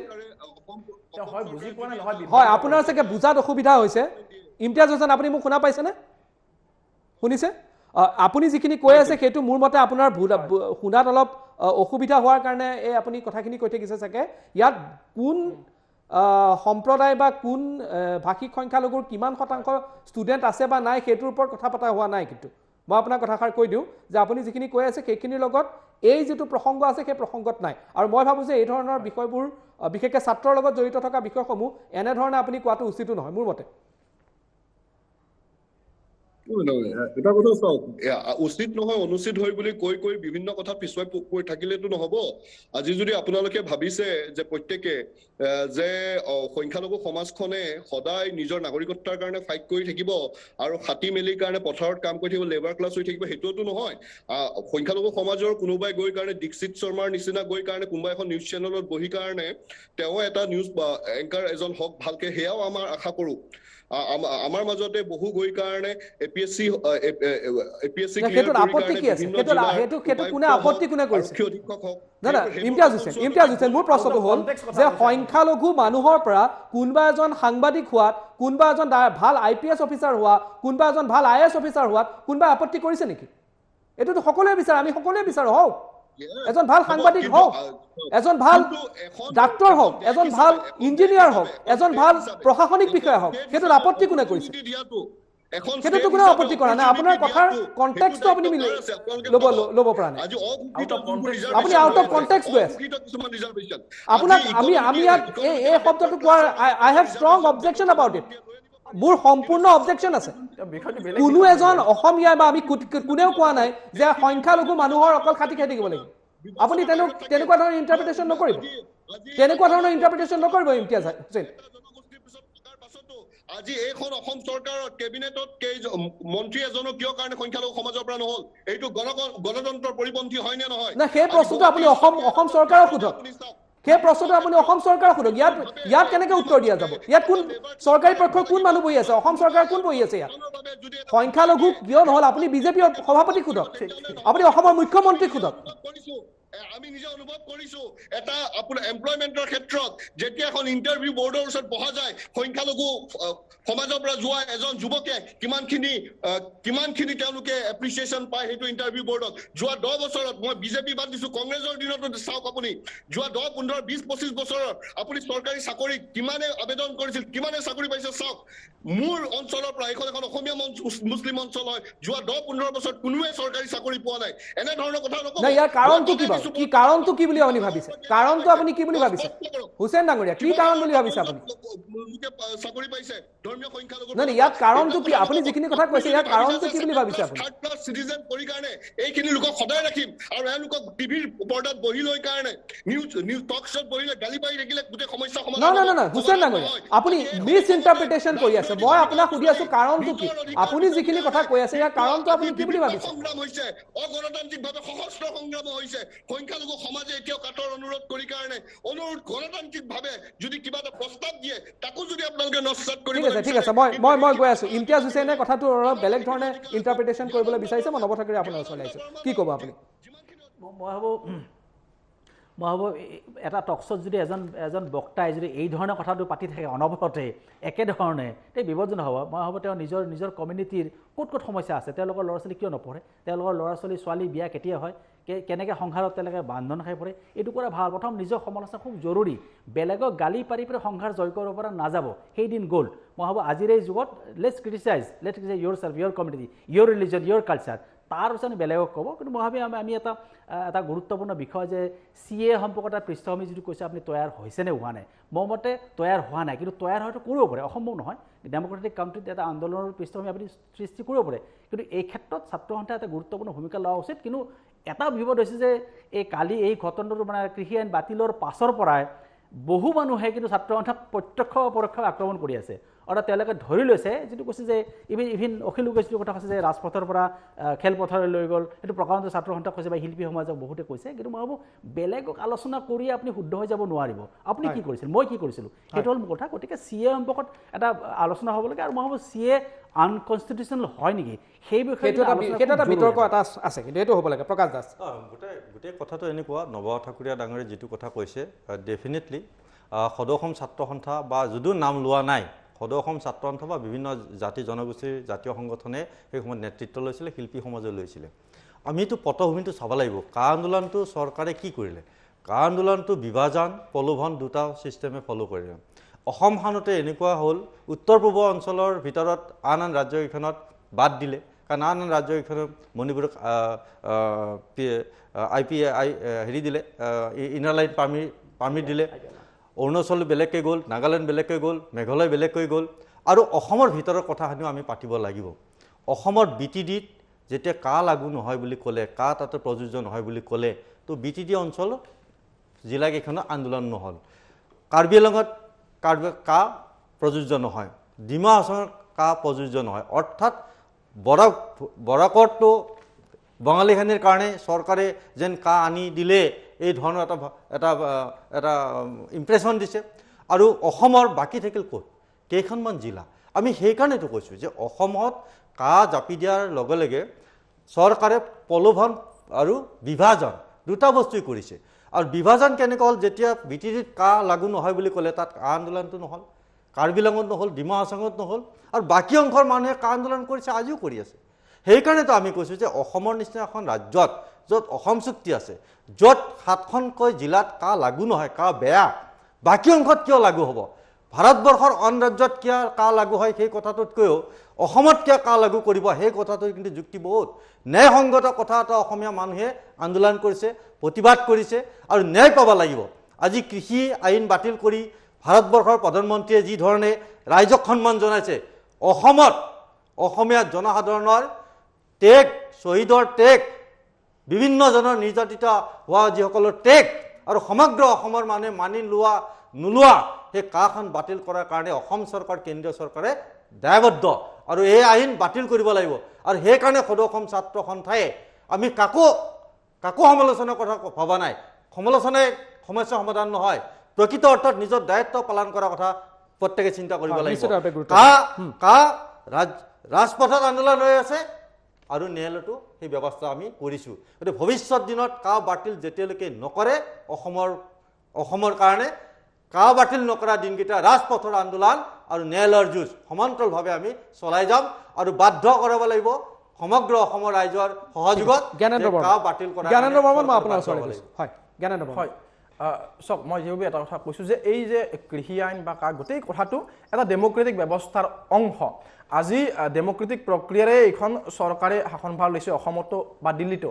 হয় আপোনাৰ চাগে বুজাত অসুবিধা হৈছে ইমতিয়াজ হুছেইন আপুনি মোক শুনা পাইছেনে শুনিছে আপুনি যিখিনি কৈ আছে সেইটো মোৰ মতে আপোনাৰ শুনাত অলপ অসুবিধা হোৱাৰ কাৰণে এই আপুনি কথাখিনি কৈ থাকিছে চাগে ইয়াত কোন সম্প্ৰদায় বা কোন ভাষিক সংখ্যালঘুৰ কিমান শতাংশ ষ্টুডেণ্ট আছে বা নাই সেইটোৰ ওপৰত কথা পতা হোৱা নাই কিন্তু মই আপোনাৰ কথাষাৰ কৈ দিওঁ যে আপুনি যিখিনি কৈ আছে সেইখিনিৰ লগত এই যিটো প্ৰসংগ আছে সেই প্ৰসংগত নাই আৰু মই ভাবোঁ যে এই ধৰণৰ বিষয়বোৰ বিশেষকৈ ছাত্ৰৰ লগত জড়িত থকা বিষয়সমূহ এনেধৰণে আপুনি কোৱাটো উচিতো নহয় মোৰ মতে এটা কথা চাওক উচিত নহয় অনুচিত হয় বুলি কৈ বিভিন্ন কথা পিছুৱাই কৈ থাকিলেতো নহব আজি যদি আপোনালোকে ভাবিছে যে প্ৰত্যেকে যে সংখ্যালঘু সমাজখনে সদায় নিজৰ নাগৰিকত্বৰ কাৰণে ফাইট কৰি থাকিব আৰু হাতী মেলিৰ কাৰণে পথাৰত কাম কৰি থাকিব লেবাৰ ক্লাছ হৈ থাকিব সেইটোতো নহয় সংখ্যালঘু সমাজৰ কোনোবাই গৈ কাৰণে দীক্ষিত শৰ্মাৰ নিচিনা গৈ কাৰণে কোনোবা এখন নিউজ চেনেলত বহি কাৰণে তেওঁ এটা নিউজ এংকাৰ এজন হওক ভালকে সেয়াও আমাৰ আশা কৰোঁ আমাৰ মাজতে বহু গৈ কাৰণে এপিএসসি সেইটো আপত্তি কি আছে সেইটো কোনে আপত্তি কোনে কৰিছে দাদা ইমতিয়াজ হুছেইন মোৰ প্ৰশ্নটো হ'ল যে সংখ্যালঘু মানুহৰ পৰা কোনোবা এজন সাংবাদিক হোৱাত কোনোবা এজন ভাল IPS অফিচাৰ হোৱা কোনোবা এজন ভাল IAS অফিচাৰ হোৱাত কোনোবা আপত্তি কৰিছে নেকি এইটোতো সকলোৱে বিচাৰে আমি সকলোৱে বিচাৰো হওক এজন ভাল সাংবাদিক হওক এজন ভাল ডাক্তৰ হওক এজন ভাল ইঞ্জিনিয়াৰ হওক এজন ভাল প্ৰশাসনিক বিষয়া হওক সেইটোত আপত্তি কোনে কৰিছে এখন সেইটোতো কোনো আপত্তি কৰা নাই আপোনাৰ কথাৰ কনটেক্সটো আপুনি ল'ব পৰা নাই আপুনি আউট অফ কনটেক্সট গৈ আছে আপোনাক আমি ইয়াত এই শব্দটো কোৱাৰ I have strong objection about it মোৰ সম্পূৰ্ণ অবজেকশ্যন আছে কোনো এজন অসমীয়া বা আমি কোনেও কোৱা নাই যে সংখ্যালঘু মানুহৰ অকল খাটি খাই থাকিব লাগিব আপুনি তেনেকুৱা ধৰণৰ ইণ্টাৰপ্ৰিটেশ্যন নকৰিব ইমতিয়াজ হুছেইন আজি এইখন অসম চৰকাৰৰ কেবিনেটত মন্ত্ৰী এজনো কিয় কাৰণে সংখ্যালঘু সমাজৰ পৰা নহল এইটো গণতন্ত্ৰৰ পৰিপন্থী হয় নে নহয় না সেই প্ৰশ্নটো আপুনি অসম চৰকাৰক সোধক সেই প্ৰশ্নটো আপুনি অসম চৰকাৰক সোধক ইয়াত কেনেকৈ উত্তৰ দিয়া যাব ইয়াত কোন চৰকাৰী পক্ষৰ কোন মানুহ বহি আছে অসম চৰকাৰ কোন বহি আছে ইয়াত সংখ্যালঘু কিয় নহল আপুনি বিজেপিৰ সভাপতিক সোধক আপুনি অসমৰ মুখ্যমন্ত্ৰীক সোধক আমি নিজে অনুভৱ কৰিছো এটা আপোনাৰ এমপ্লয়মেন্টৰ ক্ষেত্ৰত যেতিয়া এখন ইন্টাৰভিউ বোৰ্ডৰ ওচৰত বহা যায় সংখ্যালঘু সমাজৰ পৰা যোৱা এজন যুৱকে কিমানখিনি তেওঁলোকে এপ্ৰিচিয়েশ্যন পায় সেইটো ইন্টাৰভিউ বোৰ্ডত যোৱা 10 বছৰত মই বিজেপি বাদ দিছো কংগ্ৰেছৰ দিনতো চাওক আপুনি যোৱা 10 15 20 25 বছৰত আপুনি চৰকাৰী চাকৰি কিমানে আবেদন কৰিছিল কিমানে চাকৰি পাইছে চাওক মোৰ অঞ্চলৰ পৰা এখন অসমীয়া মুছলিম অঞ্চল হয় যোৱা 10 15 বছৰত কোনোৱে চৰকাৰী চাকৰি পোৱা নাই এনে ধৰণৰ কথা নকব না ইয়াৰ কাৰণটো কি বাৰু কি কাৰণটো কি বুলি আপুনি ভাবিছে কাৰণটো আপুনি কি বুলি ভাবিছে হুছেইন ডাঙৰীয়া কি কাৰণ বুলি ভাবিছে আপুনি চাকৰি পাইছে ধৰ্মীয় সংখ্যালঘু নাই ইয়াত কাৰণটো কি আপুনি যিখিনি কথা কৈছে ইয়াৰ কাৰণটো কি বুলি ভাবিছে আপুনি থাৰ্ড ক্লাছ সিটিজেন কৰি কাৰণে এইখিনি লোকক সদায় ৰাখিম আৰু এওঁলোকক টিভিৰ পৰ্দাত বহি লৈ কাৰণে নিউজ টক শ্ব'ত বহিলে গালি পাৰি থাকিলে গোটেই সমস্যা সমাধান না হুছেইন ডাঙৰীয়া আপুনি মিছ ইণ্টাৰপ্ৰিটেশ্যন কৰি আছে মই আপোনাক সুধি আছো কাৰণটো কি আপুনি যিখিনি কথা কৈ আছে ইয়াৰ কাৰণটো আপুনি কি বুলি ভাবিছে সংগ্ৰাম হৈছে অগণতান্ত্ৰিকভাৱে সশস্ত্ৰ সংগ্ৰাম হৈছে সংখ্যালঘু সমাজে এতিয়াও কাটৰ অনুৰোধ কৰি কাৰণে গণতান্ত্ৰিকভাৱে যদি কিবা এটা প্ৰস্তাৱ দিয়ে তাকো যদি আপোনালোকে নস্যাৎ কৰিব ঠিক আছে মই গৈ আছো ইমতিয়াজ হুছেইনে কথাটো অলপ বেলেগ ধৰণে ইণ্টাৰপ্ৰিটেশ্যন কৰিবলৈ বিচাৰিছে মই নৱ ঠাকুৰে আপোনাৰ ওচৰলৈ আহিছোঁ কি ক'ব আপুনি মই ভাবোঁ এটা টকশ্বত যদি এজন বক্তাই যদি এই ধৰণৰ কথাটো পাতি থাকে অনবৰতে একেধৰণে তে বিপদজনক হ'ব মই ভাবোঁ তেওঁ নিজৰ কমিউনিটিৰ ক'ত সমস্যা আছে তেওঁলোকৰ ল'ৰা ছোৱালী কিয় নপঢ়ে তেওঁলোকৰ ল'ৰা ছোৱালী বিয়া কেতিয়া হয় কেনেকৈ সংসাৰত তেওঁলোকে বান্ধন খাই পৰে এইটো কৰা ভাল প্ৰথম নিজৰ সমালোচনা খুব জৰুৰী বেলেগক গালি পাৰি সংসাৰ জয় কৰিব পৰা নাযাব সেইদিন গ'ল মই ভাবোঁ আজিৰ এই যুগত let's criticise your self your community your religion your culture তাৰ পিছত বেলেগক ক'ব কিন্তু মই ভাবি আমি এটা গুৰুত্বপূৰ্ণ বিষয় যে CA সম্পৰ্কত এটা পৃষ্ঠভূমি যিটো কৈছে আপুনি তৈয়াৰ হৈছেনে হোৱা নাই মোৰ মতে তৈয়াৰ হোৱা নাই কিন্তু তৈয়াৰ হয়তো কৰিব পাৰে অসম্ভৱ নহয় ডেম'ক্ৰেটিক কাণ্ট্ৰিত এটা আন্দোলনৰ পৃষ্ঠভূমি আপুনি সৃষ্টি কৰিব পাৰে কিন্তু এই ক্ষেত্ৰত ছাত্ৰ সন্থাই এটা গুৰুত্বপূৰ্ণ ভূমিকা লোৱা উচিত কিন্তু এটা বিপদ হৈছে যে এই ঘটনাটো মানে কৃষি আইন বাতিলৰ পাছৰ পৰাই বহু মানুহে কিন্তু ছাত্ৰ সন্থাক প্ৰত্যক্ষ পৰোক্ষভাৱে আক্ৰমণ কৰি আছে অৰ্থাৎ তেওঁলোকে ধৰি লৈছে যিটো কৈছে যে ইভিন অখিল গগৈ যিটো কথা কৈছে যে ৰাজপথৰ পৰা খেলপথাৰলৈ লৈ গ'ল সেইটো প্ৰকাণ্ড ছাত্ৰ সন্থাক কৈছে বা শিল্পী সমাজক বহুতে কৈছে কিন্তু মই ভাবোঁ বেলেগক আলোচনা কৰি আপুনি শুদ্ধ হৈ যাব নোৱাৰিব আপুনি কি কৰিছিল মই কি কৰিছিলোঁ সেইটো হ'ল মোৰ কথা গতিকে CA সম্পৰ্কত এটা আলোচনা হ'ব লাগে আৰু মই ভাবোঁ CA আনকনষ্টিটিউচনেল হয় নেকি সেই বিষয়ে এটা বিতৰ্ক এটা আছে কিন্তু এইটো হ'ব লাগে প্ৰকাশ দাস গোটেই কথাটো এনেকুৱা নৱ ঠাকুৰীয়া ডাঙৰে যিটো কথা কৈছে ডেফিনেটলি সদৌ অসম ছাত্ৰ সন্থা বা যদিও নাম লোৱা নাই সদৌ অসম ছাত্ৰ সন্থা বা বিভিন্ন জাতি জনগোষ্ঠীৰ জাতীয় সংগঠনে সেই সময়ত নেতৃত্ব লৈছিলে শিল্পী সমাজে লৈছিলে আমিতো পটভূমিটো চাব লাগিব কা আন্দোলনটো চৰকাৰে কি কৰিলে কা আন্দোলনটো বিভাজন প্ৰলোভন দুটা ছিষ্টেমে ফ'ল' কৰিলে অসমখনতে এনেকুৱা হ'ল উত্তৰ পূৰ্ব অঞ্চলৰ ভিতৰত আন ৰাজ্যকেইখনত বাদ দিলে কাৰণ আন ৰাজ্যকেইখনত মণিপুৰক হেৰি দিলে ইনাৰ লাইন পাৰ্মিট দিলে অৰুণাচল বেলেগকৈ গ'ল নাগালেণ্ড বেলেগকৈ গ'ল মেঘালয় বেলেগকৈ গ'ল আৰু অসমৰ ভিতৰৰ কথাখিনিও আমি পাতিব লাগিব অসমৰ BTDত যেতিয়া কা লাগু নহয় বুলি ক'লে কা তাতে প্ৰযোজ্য নহয় বুলি ক'লে তো BTD অঞ্চল জিলাকেইখনৰ আন্দোলন নহ'ল কাৰ্বি আংলঙত কা প্ৰযোজ্য নহয় ডিমা হাছাওত কা প্ৰযোজ্য নহয় অৰ্থাৎ বৰাকতো বঙালীখিনিৰ কাৰণে চৰকাৰে যেন কা আনি দিলে এই ধৰণৰ এটা ইম্প্ৰেশ্যন দিছে আৰু অসমৰ বাকী থাকিল ক'ত কেইখনমান জিলা আমি সেইকাৰণেতো কৈছোঁ যে অসমত কা জাপি দিয়াৰ লগে লগে চৰকাৰে প্ৰলোভন আৰু বিভাজন দুটা বস্তুই কৰিছে আৰু বিভাজন কেনেকৈ হ'ল যেতিয়া BTDত কা লাগু নহয় বুলি ক'লে তাত কা আন্দোলনটো নহ'ল কাৰ্বি আংলঙত নহ'ল ডিমা হাছাওত নহ'ল আৰু বাকী অংশৰ মানুহে কা আন্দোলন কৰিছে আজিও কৰি আছে সেইকাৰণেতো আমি কৈছোঁ যে অসমৰ নিচিনা এখন ৰাজ্যত য'ত অসম চুক্তি আছে য'ত 7খনকৈ জিলাত কা লাগু নহয় কা বেয়া বাকী অংশত কিয় লাগু হ'ব ভাৰতবৰ্ষৰ অন ৰাজ্যত কিয় কা লাগু হয় সেই কথাটোতকৈও অসমত কিয় কা লাগু কৰিব সেই কথাটো কিন্তু যুক্তি বহুত ন্যায়সংগত কথা এটা অসমীয়া মানুহে আন্দোলন কৰিছে প্ৰতিবাদ কৰিছে আৰু ন্যায় পাব লাগিব আজি কৃষি আইন বাতিল কৰি ভাৰতবৰ্ষৰ প্ৰধানমন্ত্ৰীয়ে যি ধৰণে ৰাইজক সন্মান জনাইছে অসমত অসমীয়া জনসাধাৰণৰ টেগ শহীদৰ টেগ বিভিন্ন জনৰ নিৰ্যাতিত হোৱা যিসকলৰ টেগ আৰু সমগ্ৰ অসমৰ মানুহে মানি নোলোৱা সেই কাখন বাতিল কৰাৰ কাৰণে অসম চৰকাৰ কেন্দ্ৰীয় চৰকাৰে দায়বদ্ধ আৰু এই আইন বাতিল কৰিব লাগিব আৰু সেইকাৰণে সদৌ অসম ছাত্ৰ সন্থাই আমি কাকো সমালোচনাৰ কথা ভবা নাই সমালোচনাই সমস্যা সমাধান নহয় প্ৰকৃত অৰ্থত নিজৰ দায়িত্ব পালন কৰাৰ কথা প্ৰত্যেকে চিন্তা কৰিব লাগিব ৰাজপথত আন্দোলন হৈ আছে আৰু ন্যায়ালয়তো সেই ব্যৱস্থা আমি কৰিছোঁ গতিকে ভৱিষ্যত দিনত কা বাতিল যেতিয়ালৈকে নকৰে অসমৰ কাৰণে কা বাতিল নকৰা দিনকেইটা ৰাজপথৰ আন্দোলন আৰু ন্যায়ালয়ৰ যুঁজ সমান্তৰালভাৱে আমি চলাই যাম আৰু বাধ্য কৰাব লাগিব সমগ্ৰ অসমৰ ৰাইজৰ সহযোগত কা বাতিল কৰা জ্ঞানেন্দ্ৰ বৰ্মন মই আপোনাৰ ওচৰলৈ গৈছোঁ হয় জ্ঞানেন্দ্ৰ বৰ্মন হয় চাওক মই যিভাৱে এটা কথা কৈছোঁ যে এই যে কৃষি আইন বা কা গোটেই কথাটো এটা ডেম'ক্ৰেটিক ব্যৱস্থাৰ অংশ আজি ডেম'ক্ৰেটিক প্ৰক্ৰিয়াৰে এইখন চৰকাৰে শাসনভাৰ লৈছে অসমতো বা দিল্লীতো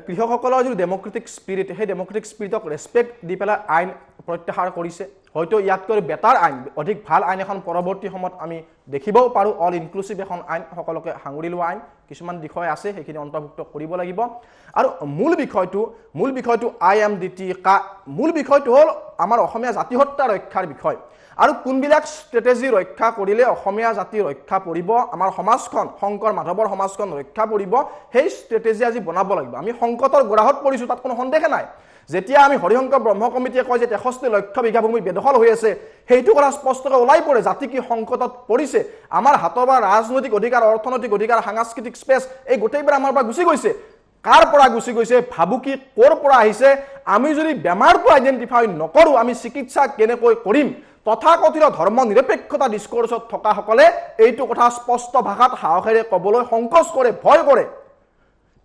কৃষকসকলৰ যিটো ডেম'ক্ৰেটিক স্পিৰিট সেই ডেম'ক্ৰেটিক স্পিৰিটক ৰেচপেক্ট দি পেলাই আইন প্ৰত্যাহাৰ কৰিছে হয়তো ইয়াতকৈ বেটাৰ আইন অধিক ভাল আইন এখন পৰৱৰ্তী সময়ত আমি দেখিবও পাৰোঁ অল ইনক্লুচিভ এখন আইন সকলোকে সাঙুৰি লোৱা আইন কিছুমান বিষয় আছে সেইখিনি অন্তৰ্ভুক্ত কৰিব লাগিব আৰু মূল বিষয়টো IMDT মূল বিষয়টো হ'ল আমাৰ অসমীয়া জাতিসত্তা ৰক্ষাৰ বিষয় আৰু কোনবিলাক ষ্ট্ৰেটেজি ৰক্ষা কৰিলে অসমীয়া জাতি ৰক্ষা পৰিব আমাৰ সমাজখন শংকৰ মাধৱৰ সমাজখন ৰক্ষা পৰিব সেই ষ্ট্ৰেটেজি আজি বনাব লাগিব আমি সংকটৰ গৰাহত পৰিছোঁ তাত কোনো সন্দেহ নাই যেতিয়া আমি হৰিশংকৰ ব্ৰহ্ম কমিটিয়ে কয় যে 63 লক্ষ বিঘা ভূমি বেদখল হৈ আছে সেইটো কথা স্পষ্টকৈ ওলাই পৰে জাতি কি সংকটত পৰিছে আমাৰ হাতৰ পৰা ৰাজনৈতিক অধিকাৰ অৰ্থনৈতিক অধিকাৰ সাংস্কৃতিক স্পেচ এই গোটেইবোৰ আমাৰ পৰা গুচি গৈছে কাৰ পৰা গুচি গৈছে ভাবুকি ক'ৰ পৰা আহিছে আমি যদি বেমাৰটো আইডেণ্টিফাই নকৰোঁ আমি চিকিৎসা কেনেকৈ কৰিম তথাকথিত ধৰ্ম নিৰপেক্ষতা ডিস্কোৰ্চত থকাসকলে এইটো কথা স্পষ্ট ভাষাত সাহসেৰে ক'বলৈ সংকোচ কৰে ভয় কৰে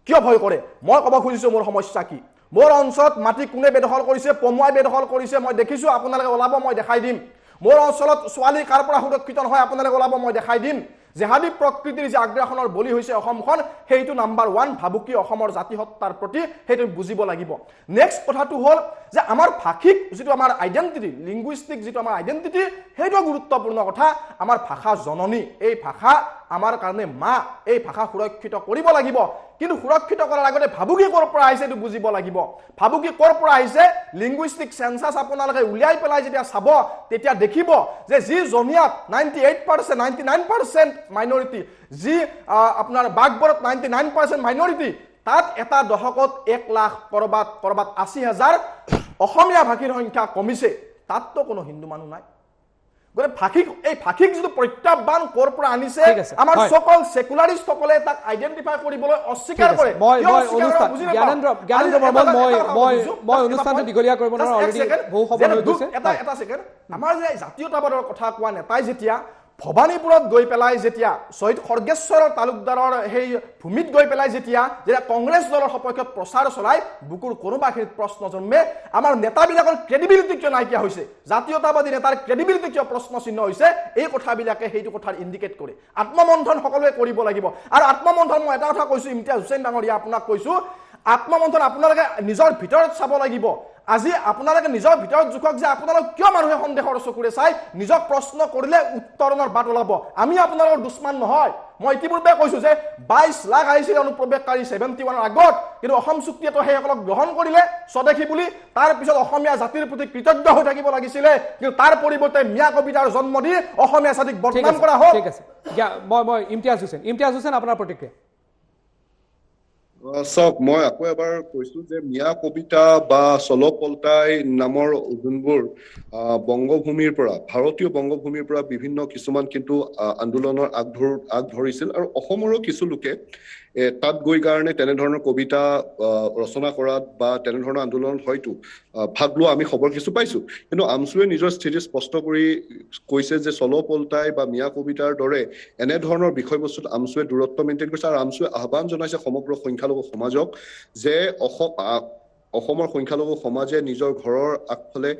কিয় ভয় কৰে মই ক'ব খুজিছোঁ মোৰ সমস্যা কি মোৰ অঞ্চলত মাটি কোনে বেদখল কৰিছে পমুৱাই বেদখল কৰিছে মই দেখিছোঁ আপোনালোকে ওলাব মই দেখাই দিম মোৰ অঞ্চলত ছোৱালী কাৰ পৰা সুৰক্ষিত নহয় আপোনালোকে ওলাব মই দেখাই দিম জেহাদী প্ৰকৃতিৰ যে আগ্ৰাসনৰ বলি হৈছে অসমখন সেইটো নাম্বাৰ 1 ভাবুকি অসমৰ জাতিসত্তাৰ প্ৰতি সেইটো বুজিব লাগিব নেক্সট কথাটো হ'ল যে আমাৰ ভাষিক যিটো আমাৰ আইডেণ্টিটি লিংগুইষ্টিক যিটো আমাৰ আইডেণ্টিটি সেইটো গুৰুত্বপূৰ্ণ কথা আমাৰ ভাষা জননী এই ভাষা আমাৰ কাৰণে মা এই ভাষা সুৰক্ষিত কৰিব লাগিব কিন্তু সুৰক্ষিত কৰাৰ আগতে ভাবুকি ক'ৰ পৰা আহিছে এইটো বুজিব লাগিব ভাবুকি ক'ৰ পৰা আহিছে লিংগুইষ্টিক সেন্সাস আপোনালোকে উলিয়াই পেলাই যেতিয়া চাব তেতিয়া দেখিব যে যি জনিয়াত 98% 99% মাইনৰিটি যি আপোনাৰ বাগবৰত 99% মাইনৰিটি তাত এটা দশকত 1 লাখ কৰবাত 80,000 অসমীয়া ভাষীৰ সংখ্যা কমিছে তাততো কোনো হিন্দু মানুহ নাই গৰে ভাষিক যিটো প্ৰত্যাহ্বান ক'ৰ পৰা আনিছে আমাৰ সকল সেকুলাৰিষ্টসকলে তাক আইডেন্টিফাই কৰিবলৈ অস্বীকাৰ কৰে জ্ঞানেন্দ্ৰ বৰ্মন মই অনুষ্ঠানটো দীঘলীয়া কৰিব নোৱাৰো অলৰেডি বহু সময় হৈ গৈছে এটা সেকেন্ড আমাৰ যে জাতীয়তাবাদৰ কথা কোৱা নেতাই যেতিয়া ভবানীপুৰত গৈ পেলাই যেতিয়া শহীদ খৰ্গেশ্বৰৰ তালুকদাৰৰ সেই ভূমিত গৈ পেলাই যেতিয়া কংগ্ৰেছ দলৰ সপক্ষত প্ৰচাৰ চলাই বুকুৰ কোনোবাখিনিত প্ৰশ্ন জন্মে আমাৰ নেতাবিলাকৰ ক্ৰেডিবিলিটি কিয় নাইকিয়া হৈছে জাতীয়তাবাদী নেতাৰ ক্ৰেডিবিলিটি কিয় প্ৰশ্ন চিহ্ন হৈছে এই কথাবিলাকে সেইটো কথাৰ ইণ্ডিকেট কৰে আত্মমন্থন সকলোৱে কৰিব লাগিব আৰু আত্মমন্থন মই এটা কথা কৈছোঁ ইমতিয়াজ হুছেইন ডাঙৰীয়া আপোনাক কৈছোঁ আত্মমন্থন আপোনালোকে নিজৰ ভিতৰত চাব লাগিব আজি আপোনালোকে নিজৰ ভিতৰত জুখক যে আপোনালোক কিয় মানুহে সন্দেহৰ চকুৰে চাই নিজক প্ৰশ্ন কৰিলে উত্তৰণৰ বাট ওলাব আমি আপোনালোকৰ দুশ্মন নহয় মই ইতিপূৰ্বে কৈছোঁ যে 22 লাখ আহিছিল অনুপ্ৰৱেশকাৰী 71ৰ আগত কিন্তু অসম চুক্তিয়েতো সেইসকলক গ্ৰহণ কৰিলে স্বদেশী বুলি তাৰ পিছত অসমীয়া জাতিৰ প্ৰতি কৃতজ্ঞ হৈ থাকিব লাগিছিলে কিন্তু তাৰ পৰিৱৰ্তে মিয়া কবিতাৰ জন্ম দি অসমীয়া জাতিক বদনাম কৰা হ'ল ঠিক আছে মই ইমতিয়াজ হুছেইন আপোনাৰ প্ৰতিক্ৰিয়া চাওক মই আকৌ এবাৰ কৈছো যে মিয়া কবিতা বা চলপলতাই নামৰ যোনবোৰ বংগভূমিৰ পৰা ভাৰতীয় বংগভূমিৰ পৰা বিভিন্ন কিছুমান কিন্তু আন্দোলনৰ আগ ধৰিছিল আৰু অসমৰো কিছু লোকে তাত গৈ কাৰণে তেনেধৰণৰ কবিতা ৰচনা কৰাত বা তেনেধৰণৰ আন্দোলনত হয়তো ভাগ লোৱা আমি খবৰ কিছু পাইছো কিন্তু আমচুৱে নিজৰ স্থিতি স্পষ্ট কৰি কৈছে যে চলপলতাই বা মিয়া কবিতাৰ দৰে এনেধৰণৰ বিষয়বস্তুত আমচুৱে দূৰত্ব মেইনটেইন কৰিছে আৰু আমচুৱে আহ্বান জনাইছে সমগ্ৰ সংখ্যালঘু সমাজক যে অসমৰ সংখ্যালঘু সমাজে নিজৰ ঘৰৰ আগফালে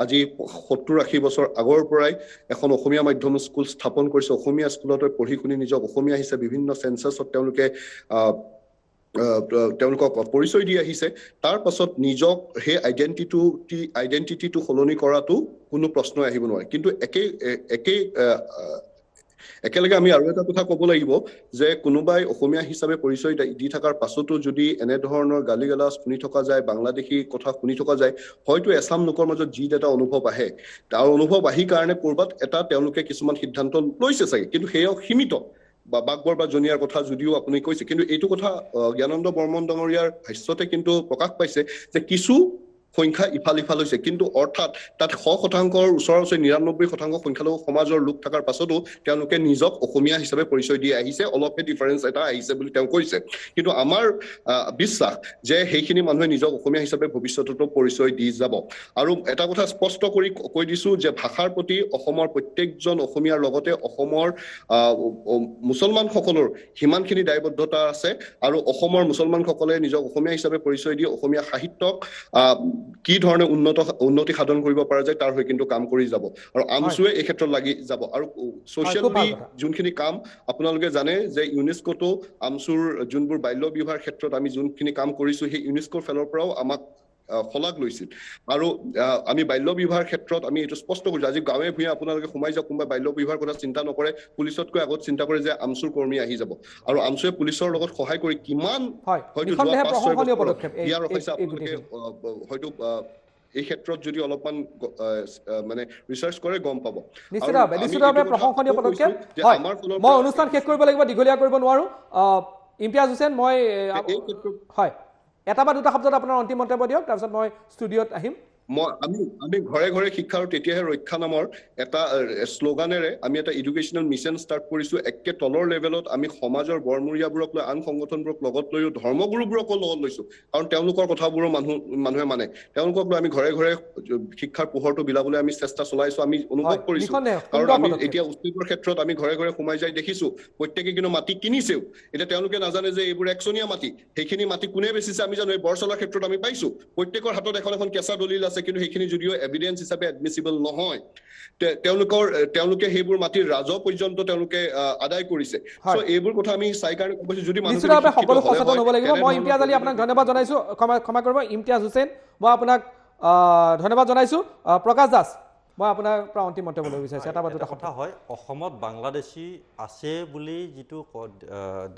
আজি 70-80 বছৰ আগৰ পৰাই এখন অসমীয়া মাধ্যম স্কুল স্থাপন কৰিছে অসমীয়া স্কুলতে পঢ়ি শুনি নিজক অসমীয়া আহিছে বিভিন্ন সেন্সাছত তেওঁলোকক পৰিচয় দি আহিছে তাৰ পাছত নিজক সেই আইডেন্টিটিটো সলনি কৰাটো কোনো প্ৰশ্নই আহিব নোৱাৰে কিন্তু একেলগে আমি আৰু এটা কথা ক'ব লাগিব যে কোনোবাই অসমীয়া হিচাপে পৰিচয় দি থকাৰ পাছতো যদি এনে ধৰণৰ গালিগালাজ শুনি থকা যায় বাংলাদেশী কথা শুনি থকা যায় হয়তো এছাম লোকৰ মাজত যি এটা অনুভৱ আহে তাৰ অনুভৱ আহি কাৰণে কৰবাত এটা তেওঁলোকে কিছুমান সিদ্ধান্ত লৈছে চাগে কিন্তু সেয়াও সীমিত বা বাকবৰ বা জনিয়াৰ কথা যদিও আপুনি কৈছে কিন্তু এইটো কথা জ্ঞানন্দ বৰ্মন ডাঙৰীয়াৰ ভাষ্যতে কিন্তু প্ৰকাশ পাইছে যে কিছু সংখ্যা ইফাল হৈছে কিন্তু অৰ্থাৎ তাত 100%ৰ ওচৰা-ওচৰি 99% সংখ্যালঘু সমাজৰ লোক থকাৰ পাছতো তেওঁলোকে নিজক অসমীয়া হিচাপে পৰিচয় দি আহিছে অলপহে ডিফাৰেন্স এটা আহিছে বুলি তেওঁ কৈছে কিন্তু আমাৰ বিশ্বাস যে সেইখিনি মানুহে নিজক অসমীয়া হিচাপে ভৱিষ্যততো পৰিচয় দি যাব আৰু এটা কথা স্পষ্ট কৰি কৈ দিছো যে ভাষাৰ প্ৰতি অসমৰ প্ৰত্যেকজন অসমীয়াৰ লগতে অসমৰ মুছলমানসকলৰ হিমানখিনি দায়বদ্ধতা আছে আৰু অসমৰ মুছলমানসকলে নিজক অসমীয়া হিচাপে পৰিচয় দি অসমীয়া সাহিত্যক কি ধৰণে উন্নতি সাধন কৰিব পৰা যায় তাৰ হৈ কিন্তু কাম কৰি যাব আৰু আমছুৱে এই ক্ষেত্ৰত লাগি যাব আৰু সোশ্যালি যোনখিনি কাম আপোনালোকে জানে যে ইউনেস্কোটো আমছুৰ যোনবোৰ বাল্য বিবাহৰ ক্ষেত্ৰত আমি যোনখিনি কাম কৰিছো সেই ইউনেস্কোৰ ফালৰ পৰাও আমাক ফলাগ লৈছিল আৰু আমি বাল্য বিবাহৰ ক্ষেত্ৰত আমি এইটো স্পষ্ট কৰিছো আজি গাঁৱে ভূঞে আপোনালোকে সোমাই যাওক কোনোবা বাল্য বিবাহৰ কথা চিন্তা নকৰে পুলিচতকৈ আগত চিন্তা কৰে যে আমছুৰ কৰ্মী আহি যাব আৰু আমছুৱে পুলিচৰ লগত সহায় কৰি কিমান হয়তো ইয়াৰ হৈছে আপোনালোকে হয়তো এই ক্ষেত্ৰত যদি অলপমান মানে ৰিচাৰ্চ কৰে গম পাব নিশ্চিতভাৱে প্ৰশংসনীয় পদক্ষেপ মই অনুষ্ঠান শেষ কৰিব লাগিব দীঘলীয়া কৰিব নোৱাৰো ইমতিয়াজ হুছেইন মই হয় এটা বা দুটা শব্দত আপোনাৰ অন্তিম মন্তব্য দিয়ক তাৰপিছত মই ষ্টুডিঅ'ত আহিম আমি ঘৰে ঘৰে শিক্ষা আৰু তেতিয়াহে ৰক্ষা নামৰ এটা শ্লোগানেৰে আমি এটা এডুকেশ্যনেল মিছন ষ্টাৰ্ট কৰিছো একে তলৰ লেভেলত আমি সমাজৰ বৰমূৰীয়াবোৰক লৈ আন সংগঠনবোৰক লগত লৈও ধৰ্মগুৰুবোৰকো লগত লৈছো কাৰণ তেওঁলোকৰ কথাবোৰো মানুহে মানে তেওঁলোকক লৈ আমি ঘৰে ঘৰে শিক্ষাৰ পোহৰটো বিলাবলৈ আমি চেষ্টা চলাইছো আমি অনুভৱ কৰিছো কাৰণ আমি এতিয়া উদ্যোগৰ ক্ষেত্ৰত আমি ঘৰে ঘৰে সোমাই যাই দেখিছো প্ৰত্যেকে কিন্তু মাটি কিনিছেও এতিয়া তেওঁলোকে নাজানে যে এইবোৰ একচনীয়া মাটি সেইখিনি মাটি কোনে বেচিছে আমি জানো এই বৰচলাৰ ক্ষেত্ৰত আমি পাইছো প্ৰত্যেকৰ হাতত এখন কেঁচা দলিল আছে কিন্তু সেইখিনি যদিও এভিডেন্স হিচাপে এডমিছিবল নহয় তেওঁলোকে সেইবোৰ মাটিৰ ৰাজহ পৰ্যন্ত তেওঁলোকে আদায় কৰিছে সো এইবোৰ কথা আমি চাই কাৰণে কৈছো যদি নিশ্চিতভাৱে সকলো সচেতন হ'ব লাগিব মই ইমতিয়াজ আলী আপোনাক ধন্যবাদ জনাইছো ক্ষমা কৰিব ইমতিয়াজ হুছেইন মই আপোনাক ধন্যবাদ জনাইছো প্ৰকাশ দাস মই আপোনাৰ পৰা অন্তিম মন্তব্য লৈ বিচাৰিছো এটা বা দুটা কথা হয় অসমত বাংলাদেশী আছে বুলি যিটো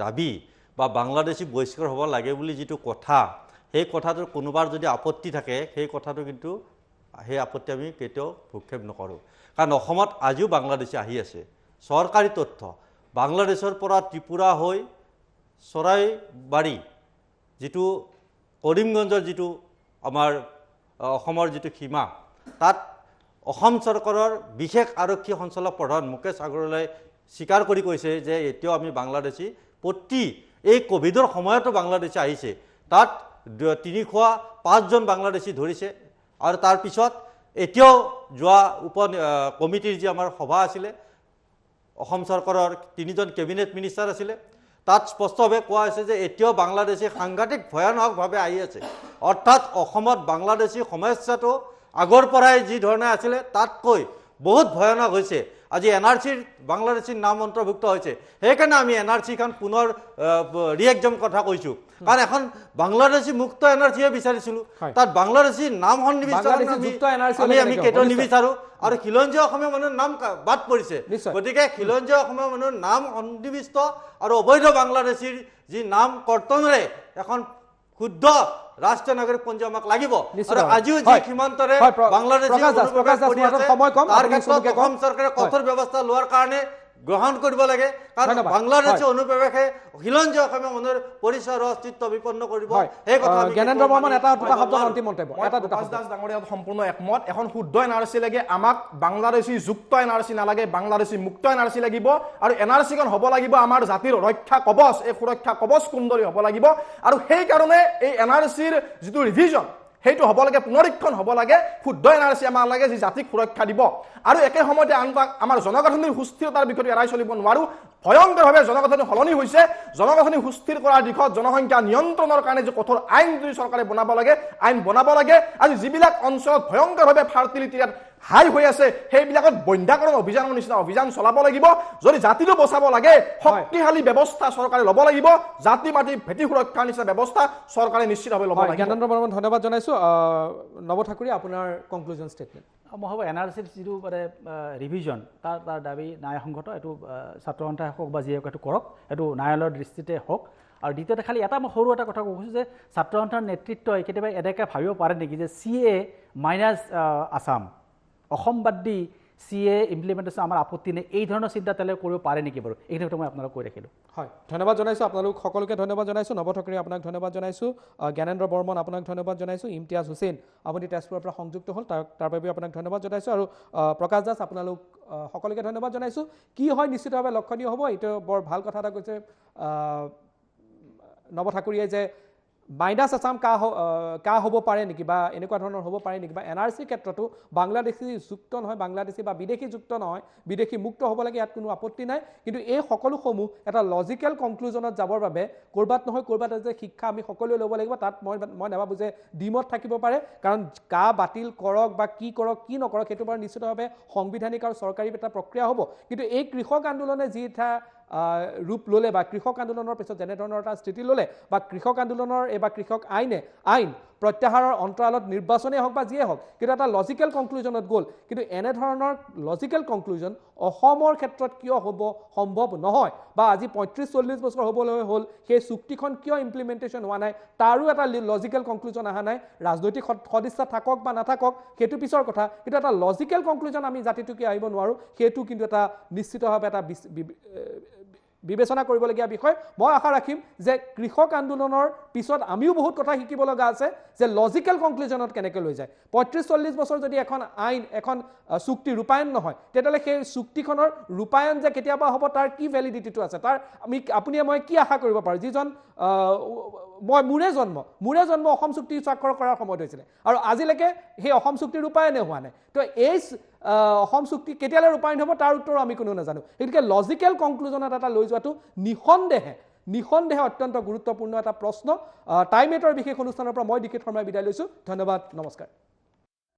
দাবী বা বাংলাদেশী বহিষ্কাৰ হ'ব লাগে বুলি যিটো কথা সেই কথাটোৰ কোনোবাৰ যদি আপত্তি থাকে সেই কথাটো কিন্তু সেই আপত্তি আমি কেতিয়াও ভূক্ষেপ নকৰোঁ কাৰণ অসমত আজিও বাংলাদেশী আহি আছে চৰকাৰী তথ্য বাংলাদেশৰ পৰা ত্ৰিপুৰা হৈ চৰাইবাৰী যিটো কৰিমগঞ্জৰ যিটো আমাৰ অসমৰ যিটো সীমা তাত অসম চৰকাৰৰ বিশেষ আৰক্ষী সঞ্চালক প্ৰধান মুকেশ আগৰৱালাই স্বীকাৰ কৰি কৈছে যে এতিয়াও আমি বাংলাদেশী প্ৰতি এই কোভিডৰ সময়তো বাংলাদেশী আহিছে তাত 305জন বাংলাদেশী ধৰিছে আৰু তাৰ পিছত এতিয়াও যোৱা কমিটিৰ যি আমাৰ সভা আছিলে অসম চৰকাৰৰ 3জন কেবিনেট মিনিষ্টাৰ আছিলে তাত স্পষ্টভাৱে কোৱা হৈছে যে এতিয়াও বাংলাদেশী সাংঘাতিক ভয়ানকভাৱে আহি আছে অৰ্থাৎ অসমত বাংলাদেশী সমস্যাটো আগৰ পৰাই যি ধৰণে আছিলে তাতকৈ বহুত ভয়ানক হৈছে আজি এনআৰচিৰ বাংলাদেশীৰ নাম অন্তৰ্ভুক্ত হৈছে সেইকাৰণে আমি এনআৰচিখন পুনৰ ৰিএক্সাম কথা কৈছোঁ কাৰণ এখন বাংলাদেশী মুক্ত এনআৰচিয়ে বিচাৰিছিলোঁ তাত বাংলাদেশী নাম আমি কেতিয়াও নিবিচাৰোঁ আৰু খিলঞ্জীয়া অসমীয়া মানুহৰ নাম বাদ পৰিছে গতিকে খিলঞ্জীয়া অসমীয়া মানুহৰ নাম সন্নিৱিষ্ট আৰু অবৈধ বাংলাদেশীৰ যি নাম কৰ্তনেৰে এখন শুদ্ধ ৰাষ্ট্ৰীয় নাগৰিক পঞ্জী আমাক লাগিব আৰু আজিও যি সীমান্তৰে বাংলাদেশী তাৰ ক্ষেত্ৰত অসম চৰকাৰে কঠোৰ ব্যৱস্থা লোৱাৰ কাৰণে গ্ৰহণ কৰিব লাগে কাৰণ বাংলাদেশী অনুপ্ৰৱেশে খিলঞ্জীয়া অসমীয়া মানুহৰ পৰিচয় আৰু অস্তিত্ব বিপন্ন কৰিব সেই কথা জ্ঞানেন্দ্ৰ বৰ্মন এটা দুটা শব্দ অন্তিম মন্তব্য এটা দুটা প্ৰকাশ দাস ডাঙৰীয়া সম্পূৰ্ণ একমত এখন শুদ্ধ এনআৰচি লাগে আমাক বাংলাদেশী যুক্ত এনআৰচি নালাগে বাংলাদেশী মুক্ত এনআৰচি লাগিব আৰু এনআৰচিখন হ'ব লাগিব আমাৰ জাতিৰ ৰক্ষা কবচ এই সুৰক্ষা কবচ কুন্দৰী হ'ব লাগিব আৰু সেই কাৰণে এই এনআৰচিৰ যিটো ৰিভিজন সেইটো হ'ব লাগে, পুনৰীক্ষণ হ'ব লাগে, শুদ্ধ NRC আমাৰ লাগে যি জাতিক সুৰক্ষা দিব। আৰু একে সময়তে আমাৰ জনগাঁথনিৰ সুস্থিৰতাৰ বিষয়টো এৰাই চলিব নোৱাৰোঁ। ভয়ংকৰভাৱে জনগাঁথনি সলনি হৈছে। জনগাঁথনি সুস্থিৰ কৰাৰ দিশত জনসংখ্যা নিয়ন্ত্ৰণৰ কাৰণে যে কঠোৰ আইন যদি চৰকাৰে বনাব লাগে, আইন বনাব লাগে। আজি যিবিলাক অঞ্চলত ভয়ংকৰভাৱে ফাৰ্টিলিটি ৰেট হাই হৈ আছে সেইবিলাকত বন্ধ্যাকৰণ অভিযানৰ নিচিনা অভিযান চলাব লাগিব। যদি জাতিটো বচাব লাগে শক্তিশালী ব্যৱস্থা চৰকাৰে ল'ব লাগিব। জাতি মাটি ভেটি সুৰক্ষাৰ নিচিনা ব্যৱস্থা চৰকাৰে নিশ্চিতভাৱে ল'ব লাগিব। জ্ঞানেন্দ্ৰ বৰ্মন ধন্যবাদ জনাইছোঁ। নৱ ঠাকুৰী আপোনাৰ কনক্লুজন ষ্টেটমেণ্ট। মই ভাবোঁ NRCৰ যিটো মানে ৰিভিজন তাৰ দাবী ন্যায়সংগত। এইটো ছাত্ৰ সন্থাই হওক বা যিয়ে হওক এইটো কৰক, এইটো ন্যায়ালয়ৰ দৃষ্টিতে হওক। আৰু দ্বিতীয়তে খালি মই সৰু এটা কথা কৈছোঁ যে ছাত্ৰ সন্থাৰ নেতৃত্বই কেতিয়াবা এনেকৈ ভাবিব পাৰে নেকি যে CA মাইনাছ আছাম, অসম বাদ দি CA ইমপ্লিমেণ্টেশ্যন আমাৰ আপত্তি নাই, এই ধৰণৰ চিন্তা তেওঁলোকে কৰিব পাৰে নেকি বাৰু? এইখিনি কথা মই আপোনালোক কৈ ৰাখিলোঁ। হয়, ধন্যবাদ জনাইছোঁ আপোনালোক সকলোকে। ধন্যবাদ জনাইছোঁ। নৱ ঠাকুৰী আপোনাক ধন্যবাদ জনাইছোঁ। জ্ঞানেন্দ্ৰ বৰ্মন আপোনাক ধন্যবাদ জনাইছোঁ। ইমতিয়াজ হুছেইন আপুনি তেজপুৰৰ পৰা সংযুক্ত হ'ল, তাৰ বাবে আপোনাক ধন্যবাদ জনাইছোঁ। আৰু প্ৰকাশ দাস আপোনালোক সকলোকে ধন্যবাদ জনাইছোঁ। কি হয় নিশ্চিতভাৱে লক্ষণীয় হ'ব। এইটো বৰ ভাল কথা এটা কৈছে নৱ ঠাকুৰীয়ে যে মাইনাছ আছাম কা হ'ব পাৰে নেকি বা এনেকুৱা ধৰণৰ হ'ব পাৰে নেকি, বা NRC ক্ষেত্ৰতো বাংলাদেশী যুক্ত নহয়, বাংলাদেশী বা বিদেশী যুক্ত নহয়, বিদেশী মুক্ত হ'ব লাগে, ইয়াত কোনো আপত্তি নাই। কিন্তু এই সকলোসমূহ এটা লজিকেল কনক্লুজনত যাবৰ বাবে ক'ৰবাত নহয় ক'ৰবাত যে শিক্ষা আমি সকলোৱে ল'ব লাগিব, তাত মই নাভাবোঁ যে দ্বিমত থাকিব পাৰে। কাৰণ কা বাতিল কৰক বা কি কৰক কি নকৰক সেইটো বাৰু নিশ্চিতভাৱে সাংবিধানিক আৰু চৰকাৰী এটা প্ৰক্ৰিয়া হ'ব। কিন্তু এই কৃষক আন্দোলনে যি এটা ৰূপ ল'লে বা কৃষক আন্দোলনৰ পিছত যেনেধৰণৰ এটা স্থিতি ল'লে বা কৃষক আন্দোলনৰ বা কৃষক আইন প্ৰত্যাহাৰৰ অন্তৰালত নিৰ্বাচনেই হওক বা যিয়ে হওক, কিন্তু এটা লজিকেল কনক্লুজনত গ'ল। কিন্তু এনেধৰণৰ লজিকেল কনক্লুজন অসমৰ ক্ষেত্ৰত কিয় হ'ব সম্ভৱ নহয়, বা আজি 35-40 বছৰ হ'বলৈ হ'ল সেই চুক্তিখন কিয় ইমপ্লিমেণ্টেশ্যন হোৱা নাই তাৰো এটা লজিকেল কনক্লুজন অহা নাই। ৰাজনৈতিক সদিচ্ছা থাকক বা নাথাকক সেইটো পিছৰ কথা, কিন্তু এটা লজিকেল কনক্লুজন আমি জাতিটোকে আহিব নোৱাৰোঁ, সেইটো কিন্তু এটা নিশ্চিতভাৱে এটা বিবেচনা কৰিবলগীয়া বিষয়। মই আশা ৰাখিম যে কৃষক আন্দোলনৰ পিছত আমিও বহুত কথা শিকিব লগা আছে যে লজিকেল কনক্লুজনত কেনেকৈ লৈ যায়। 35-40 বছৰ যদি এখন চুক্তি ৰূপায়ণ নহয়, তেতিয়াহ'লে সেই চুক্তিখনৰ ৰূপায়ণ যে কেতিয়াবা হ'ব তাৰ কি ভেলিডিটিটো আছে, তাৰ আপুনিয়ে মই কি আশা কৰিব পাৰোঁ? যিজন মোৰে জন্ম অসম চুক্তি স্বাক্ষৰ কৰাৰ সময়ত হৈছিলে আৰু আজিলৈকে সেই অসম চুক্তি ৰূপায়ণে হোৱা নাই। তো এই অসম চুক্তি কেতিয়ালৈ ৰূপায়ণ হ'ব তাৰ উত্তৰ আমি কোনো নাজানো। গতিকে লজিকেল কনক্লুজনত এটা লৈ যোৱাটো নিঃসন্দেহে অত্যন্ত গুৰুত্বপূৰ্ণ এটা প্ৰশ্ন। টাইম এটৰ বিশেষ অনুষ্ঠানৰ পৰা মই ডিকেট শৰ্মাই বিদায় লৈছোঁ। ধন্যবাদ, নমস্কাৰ।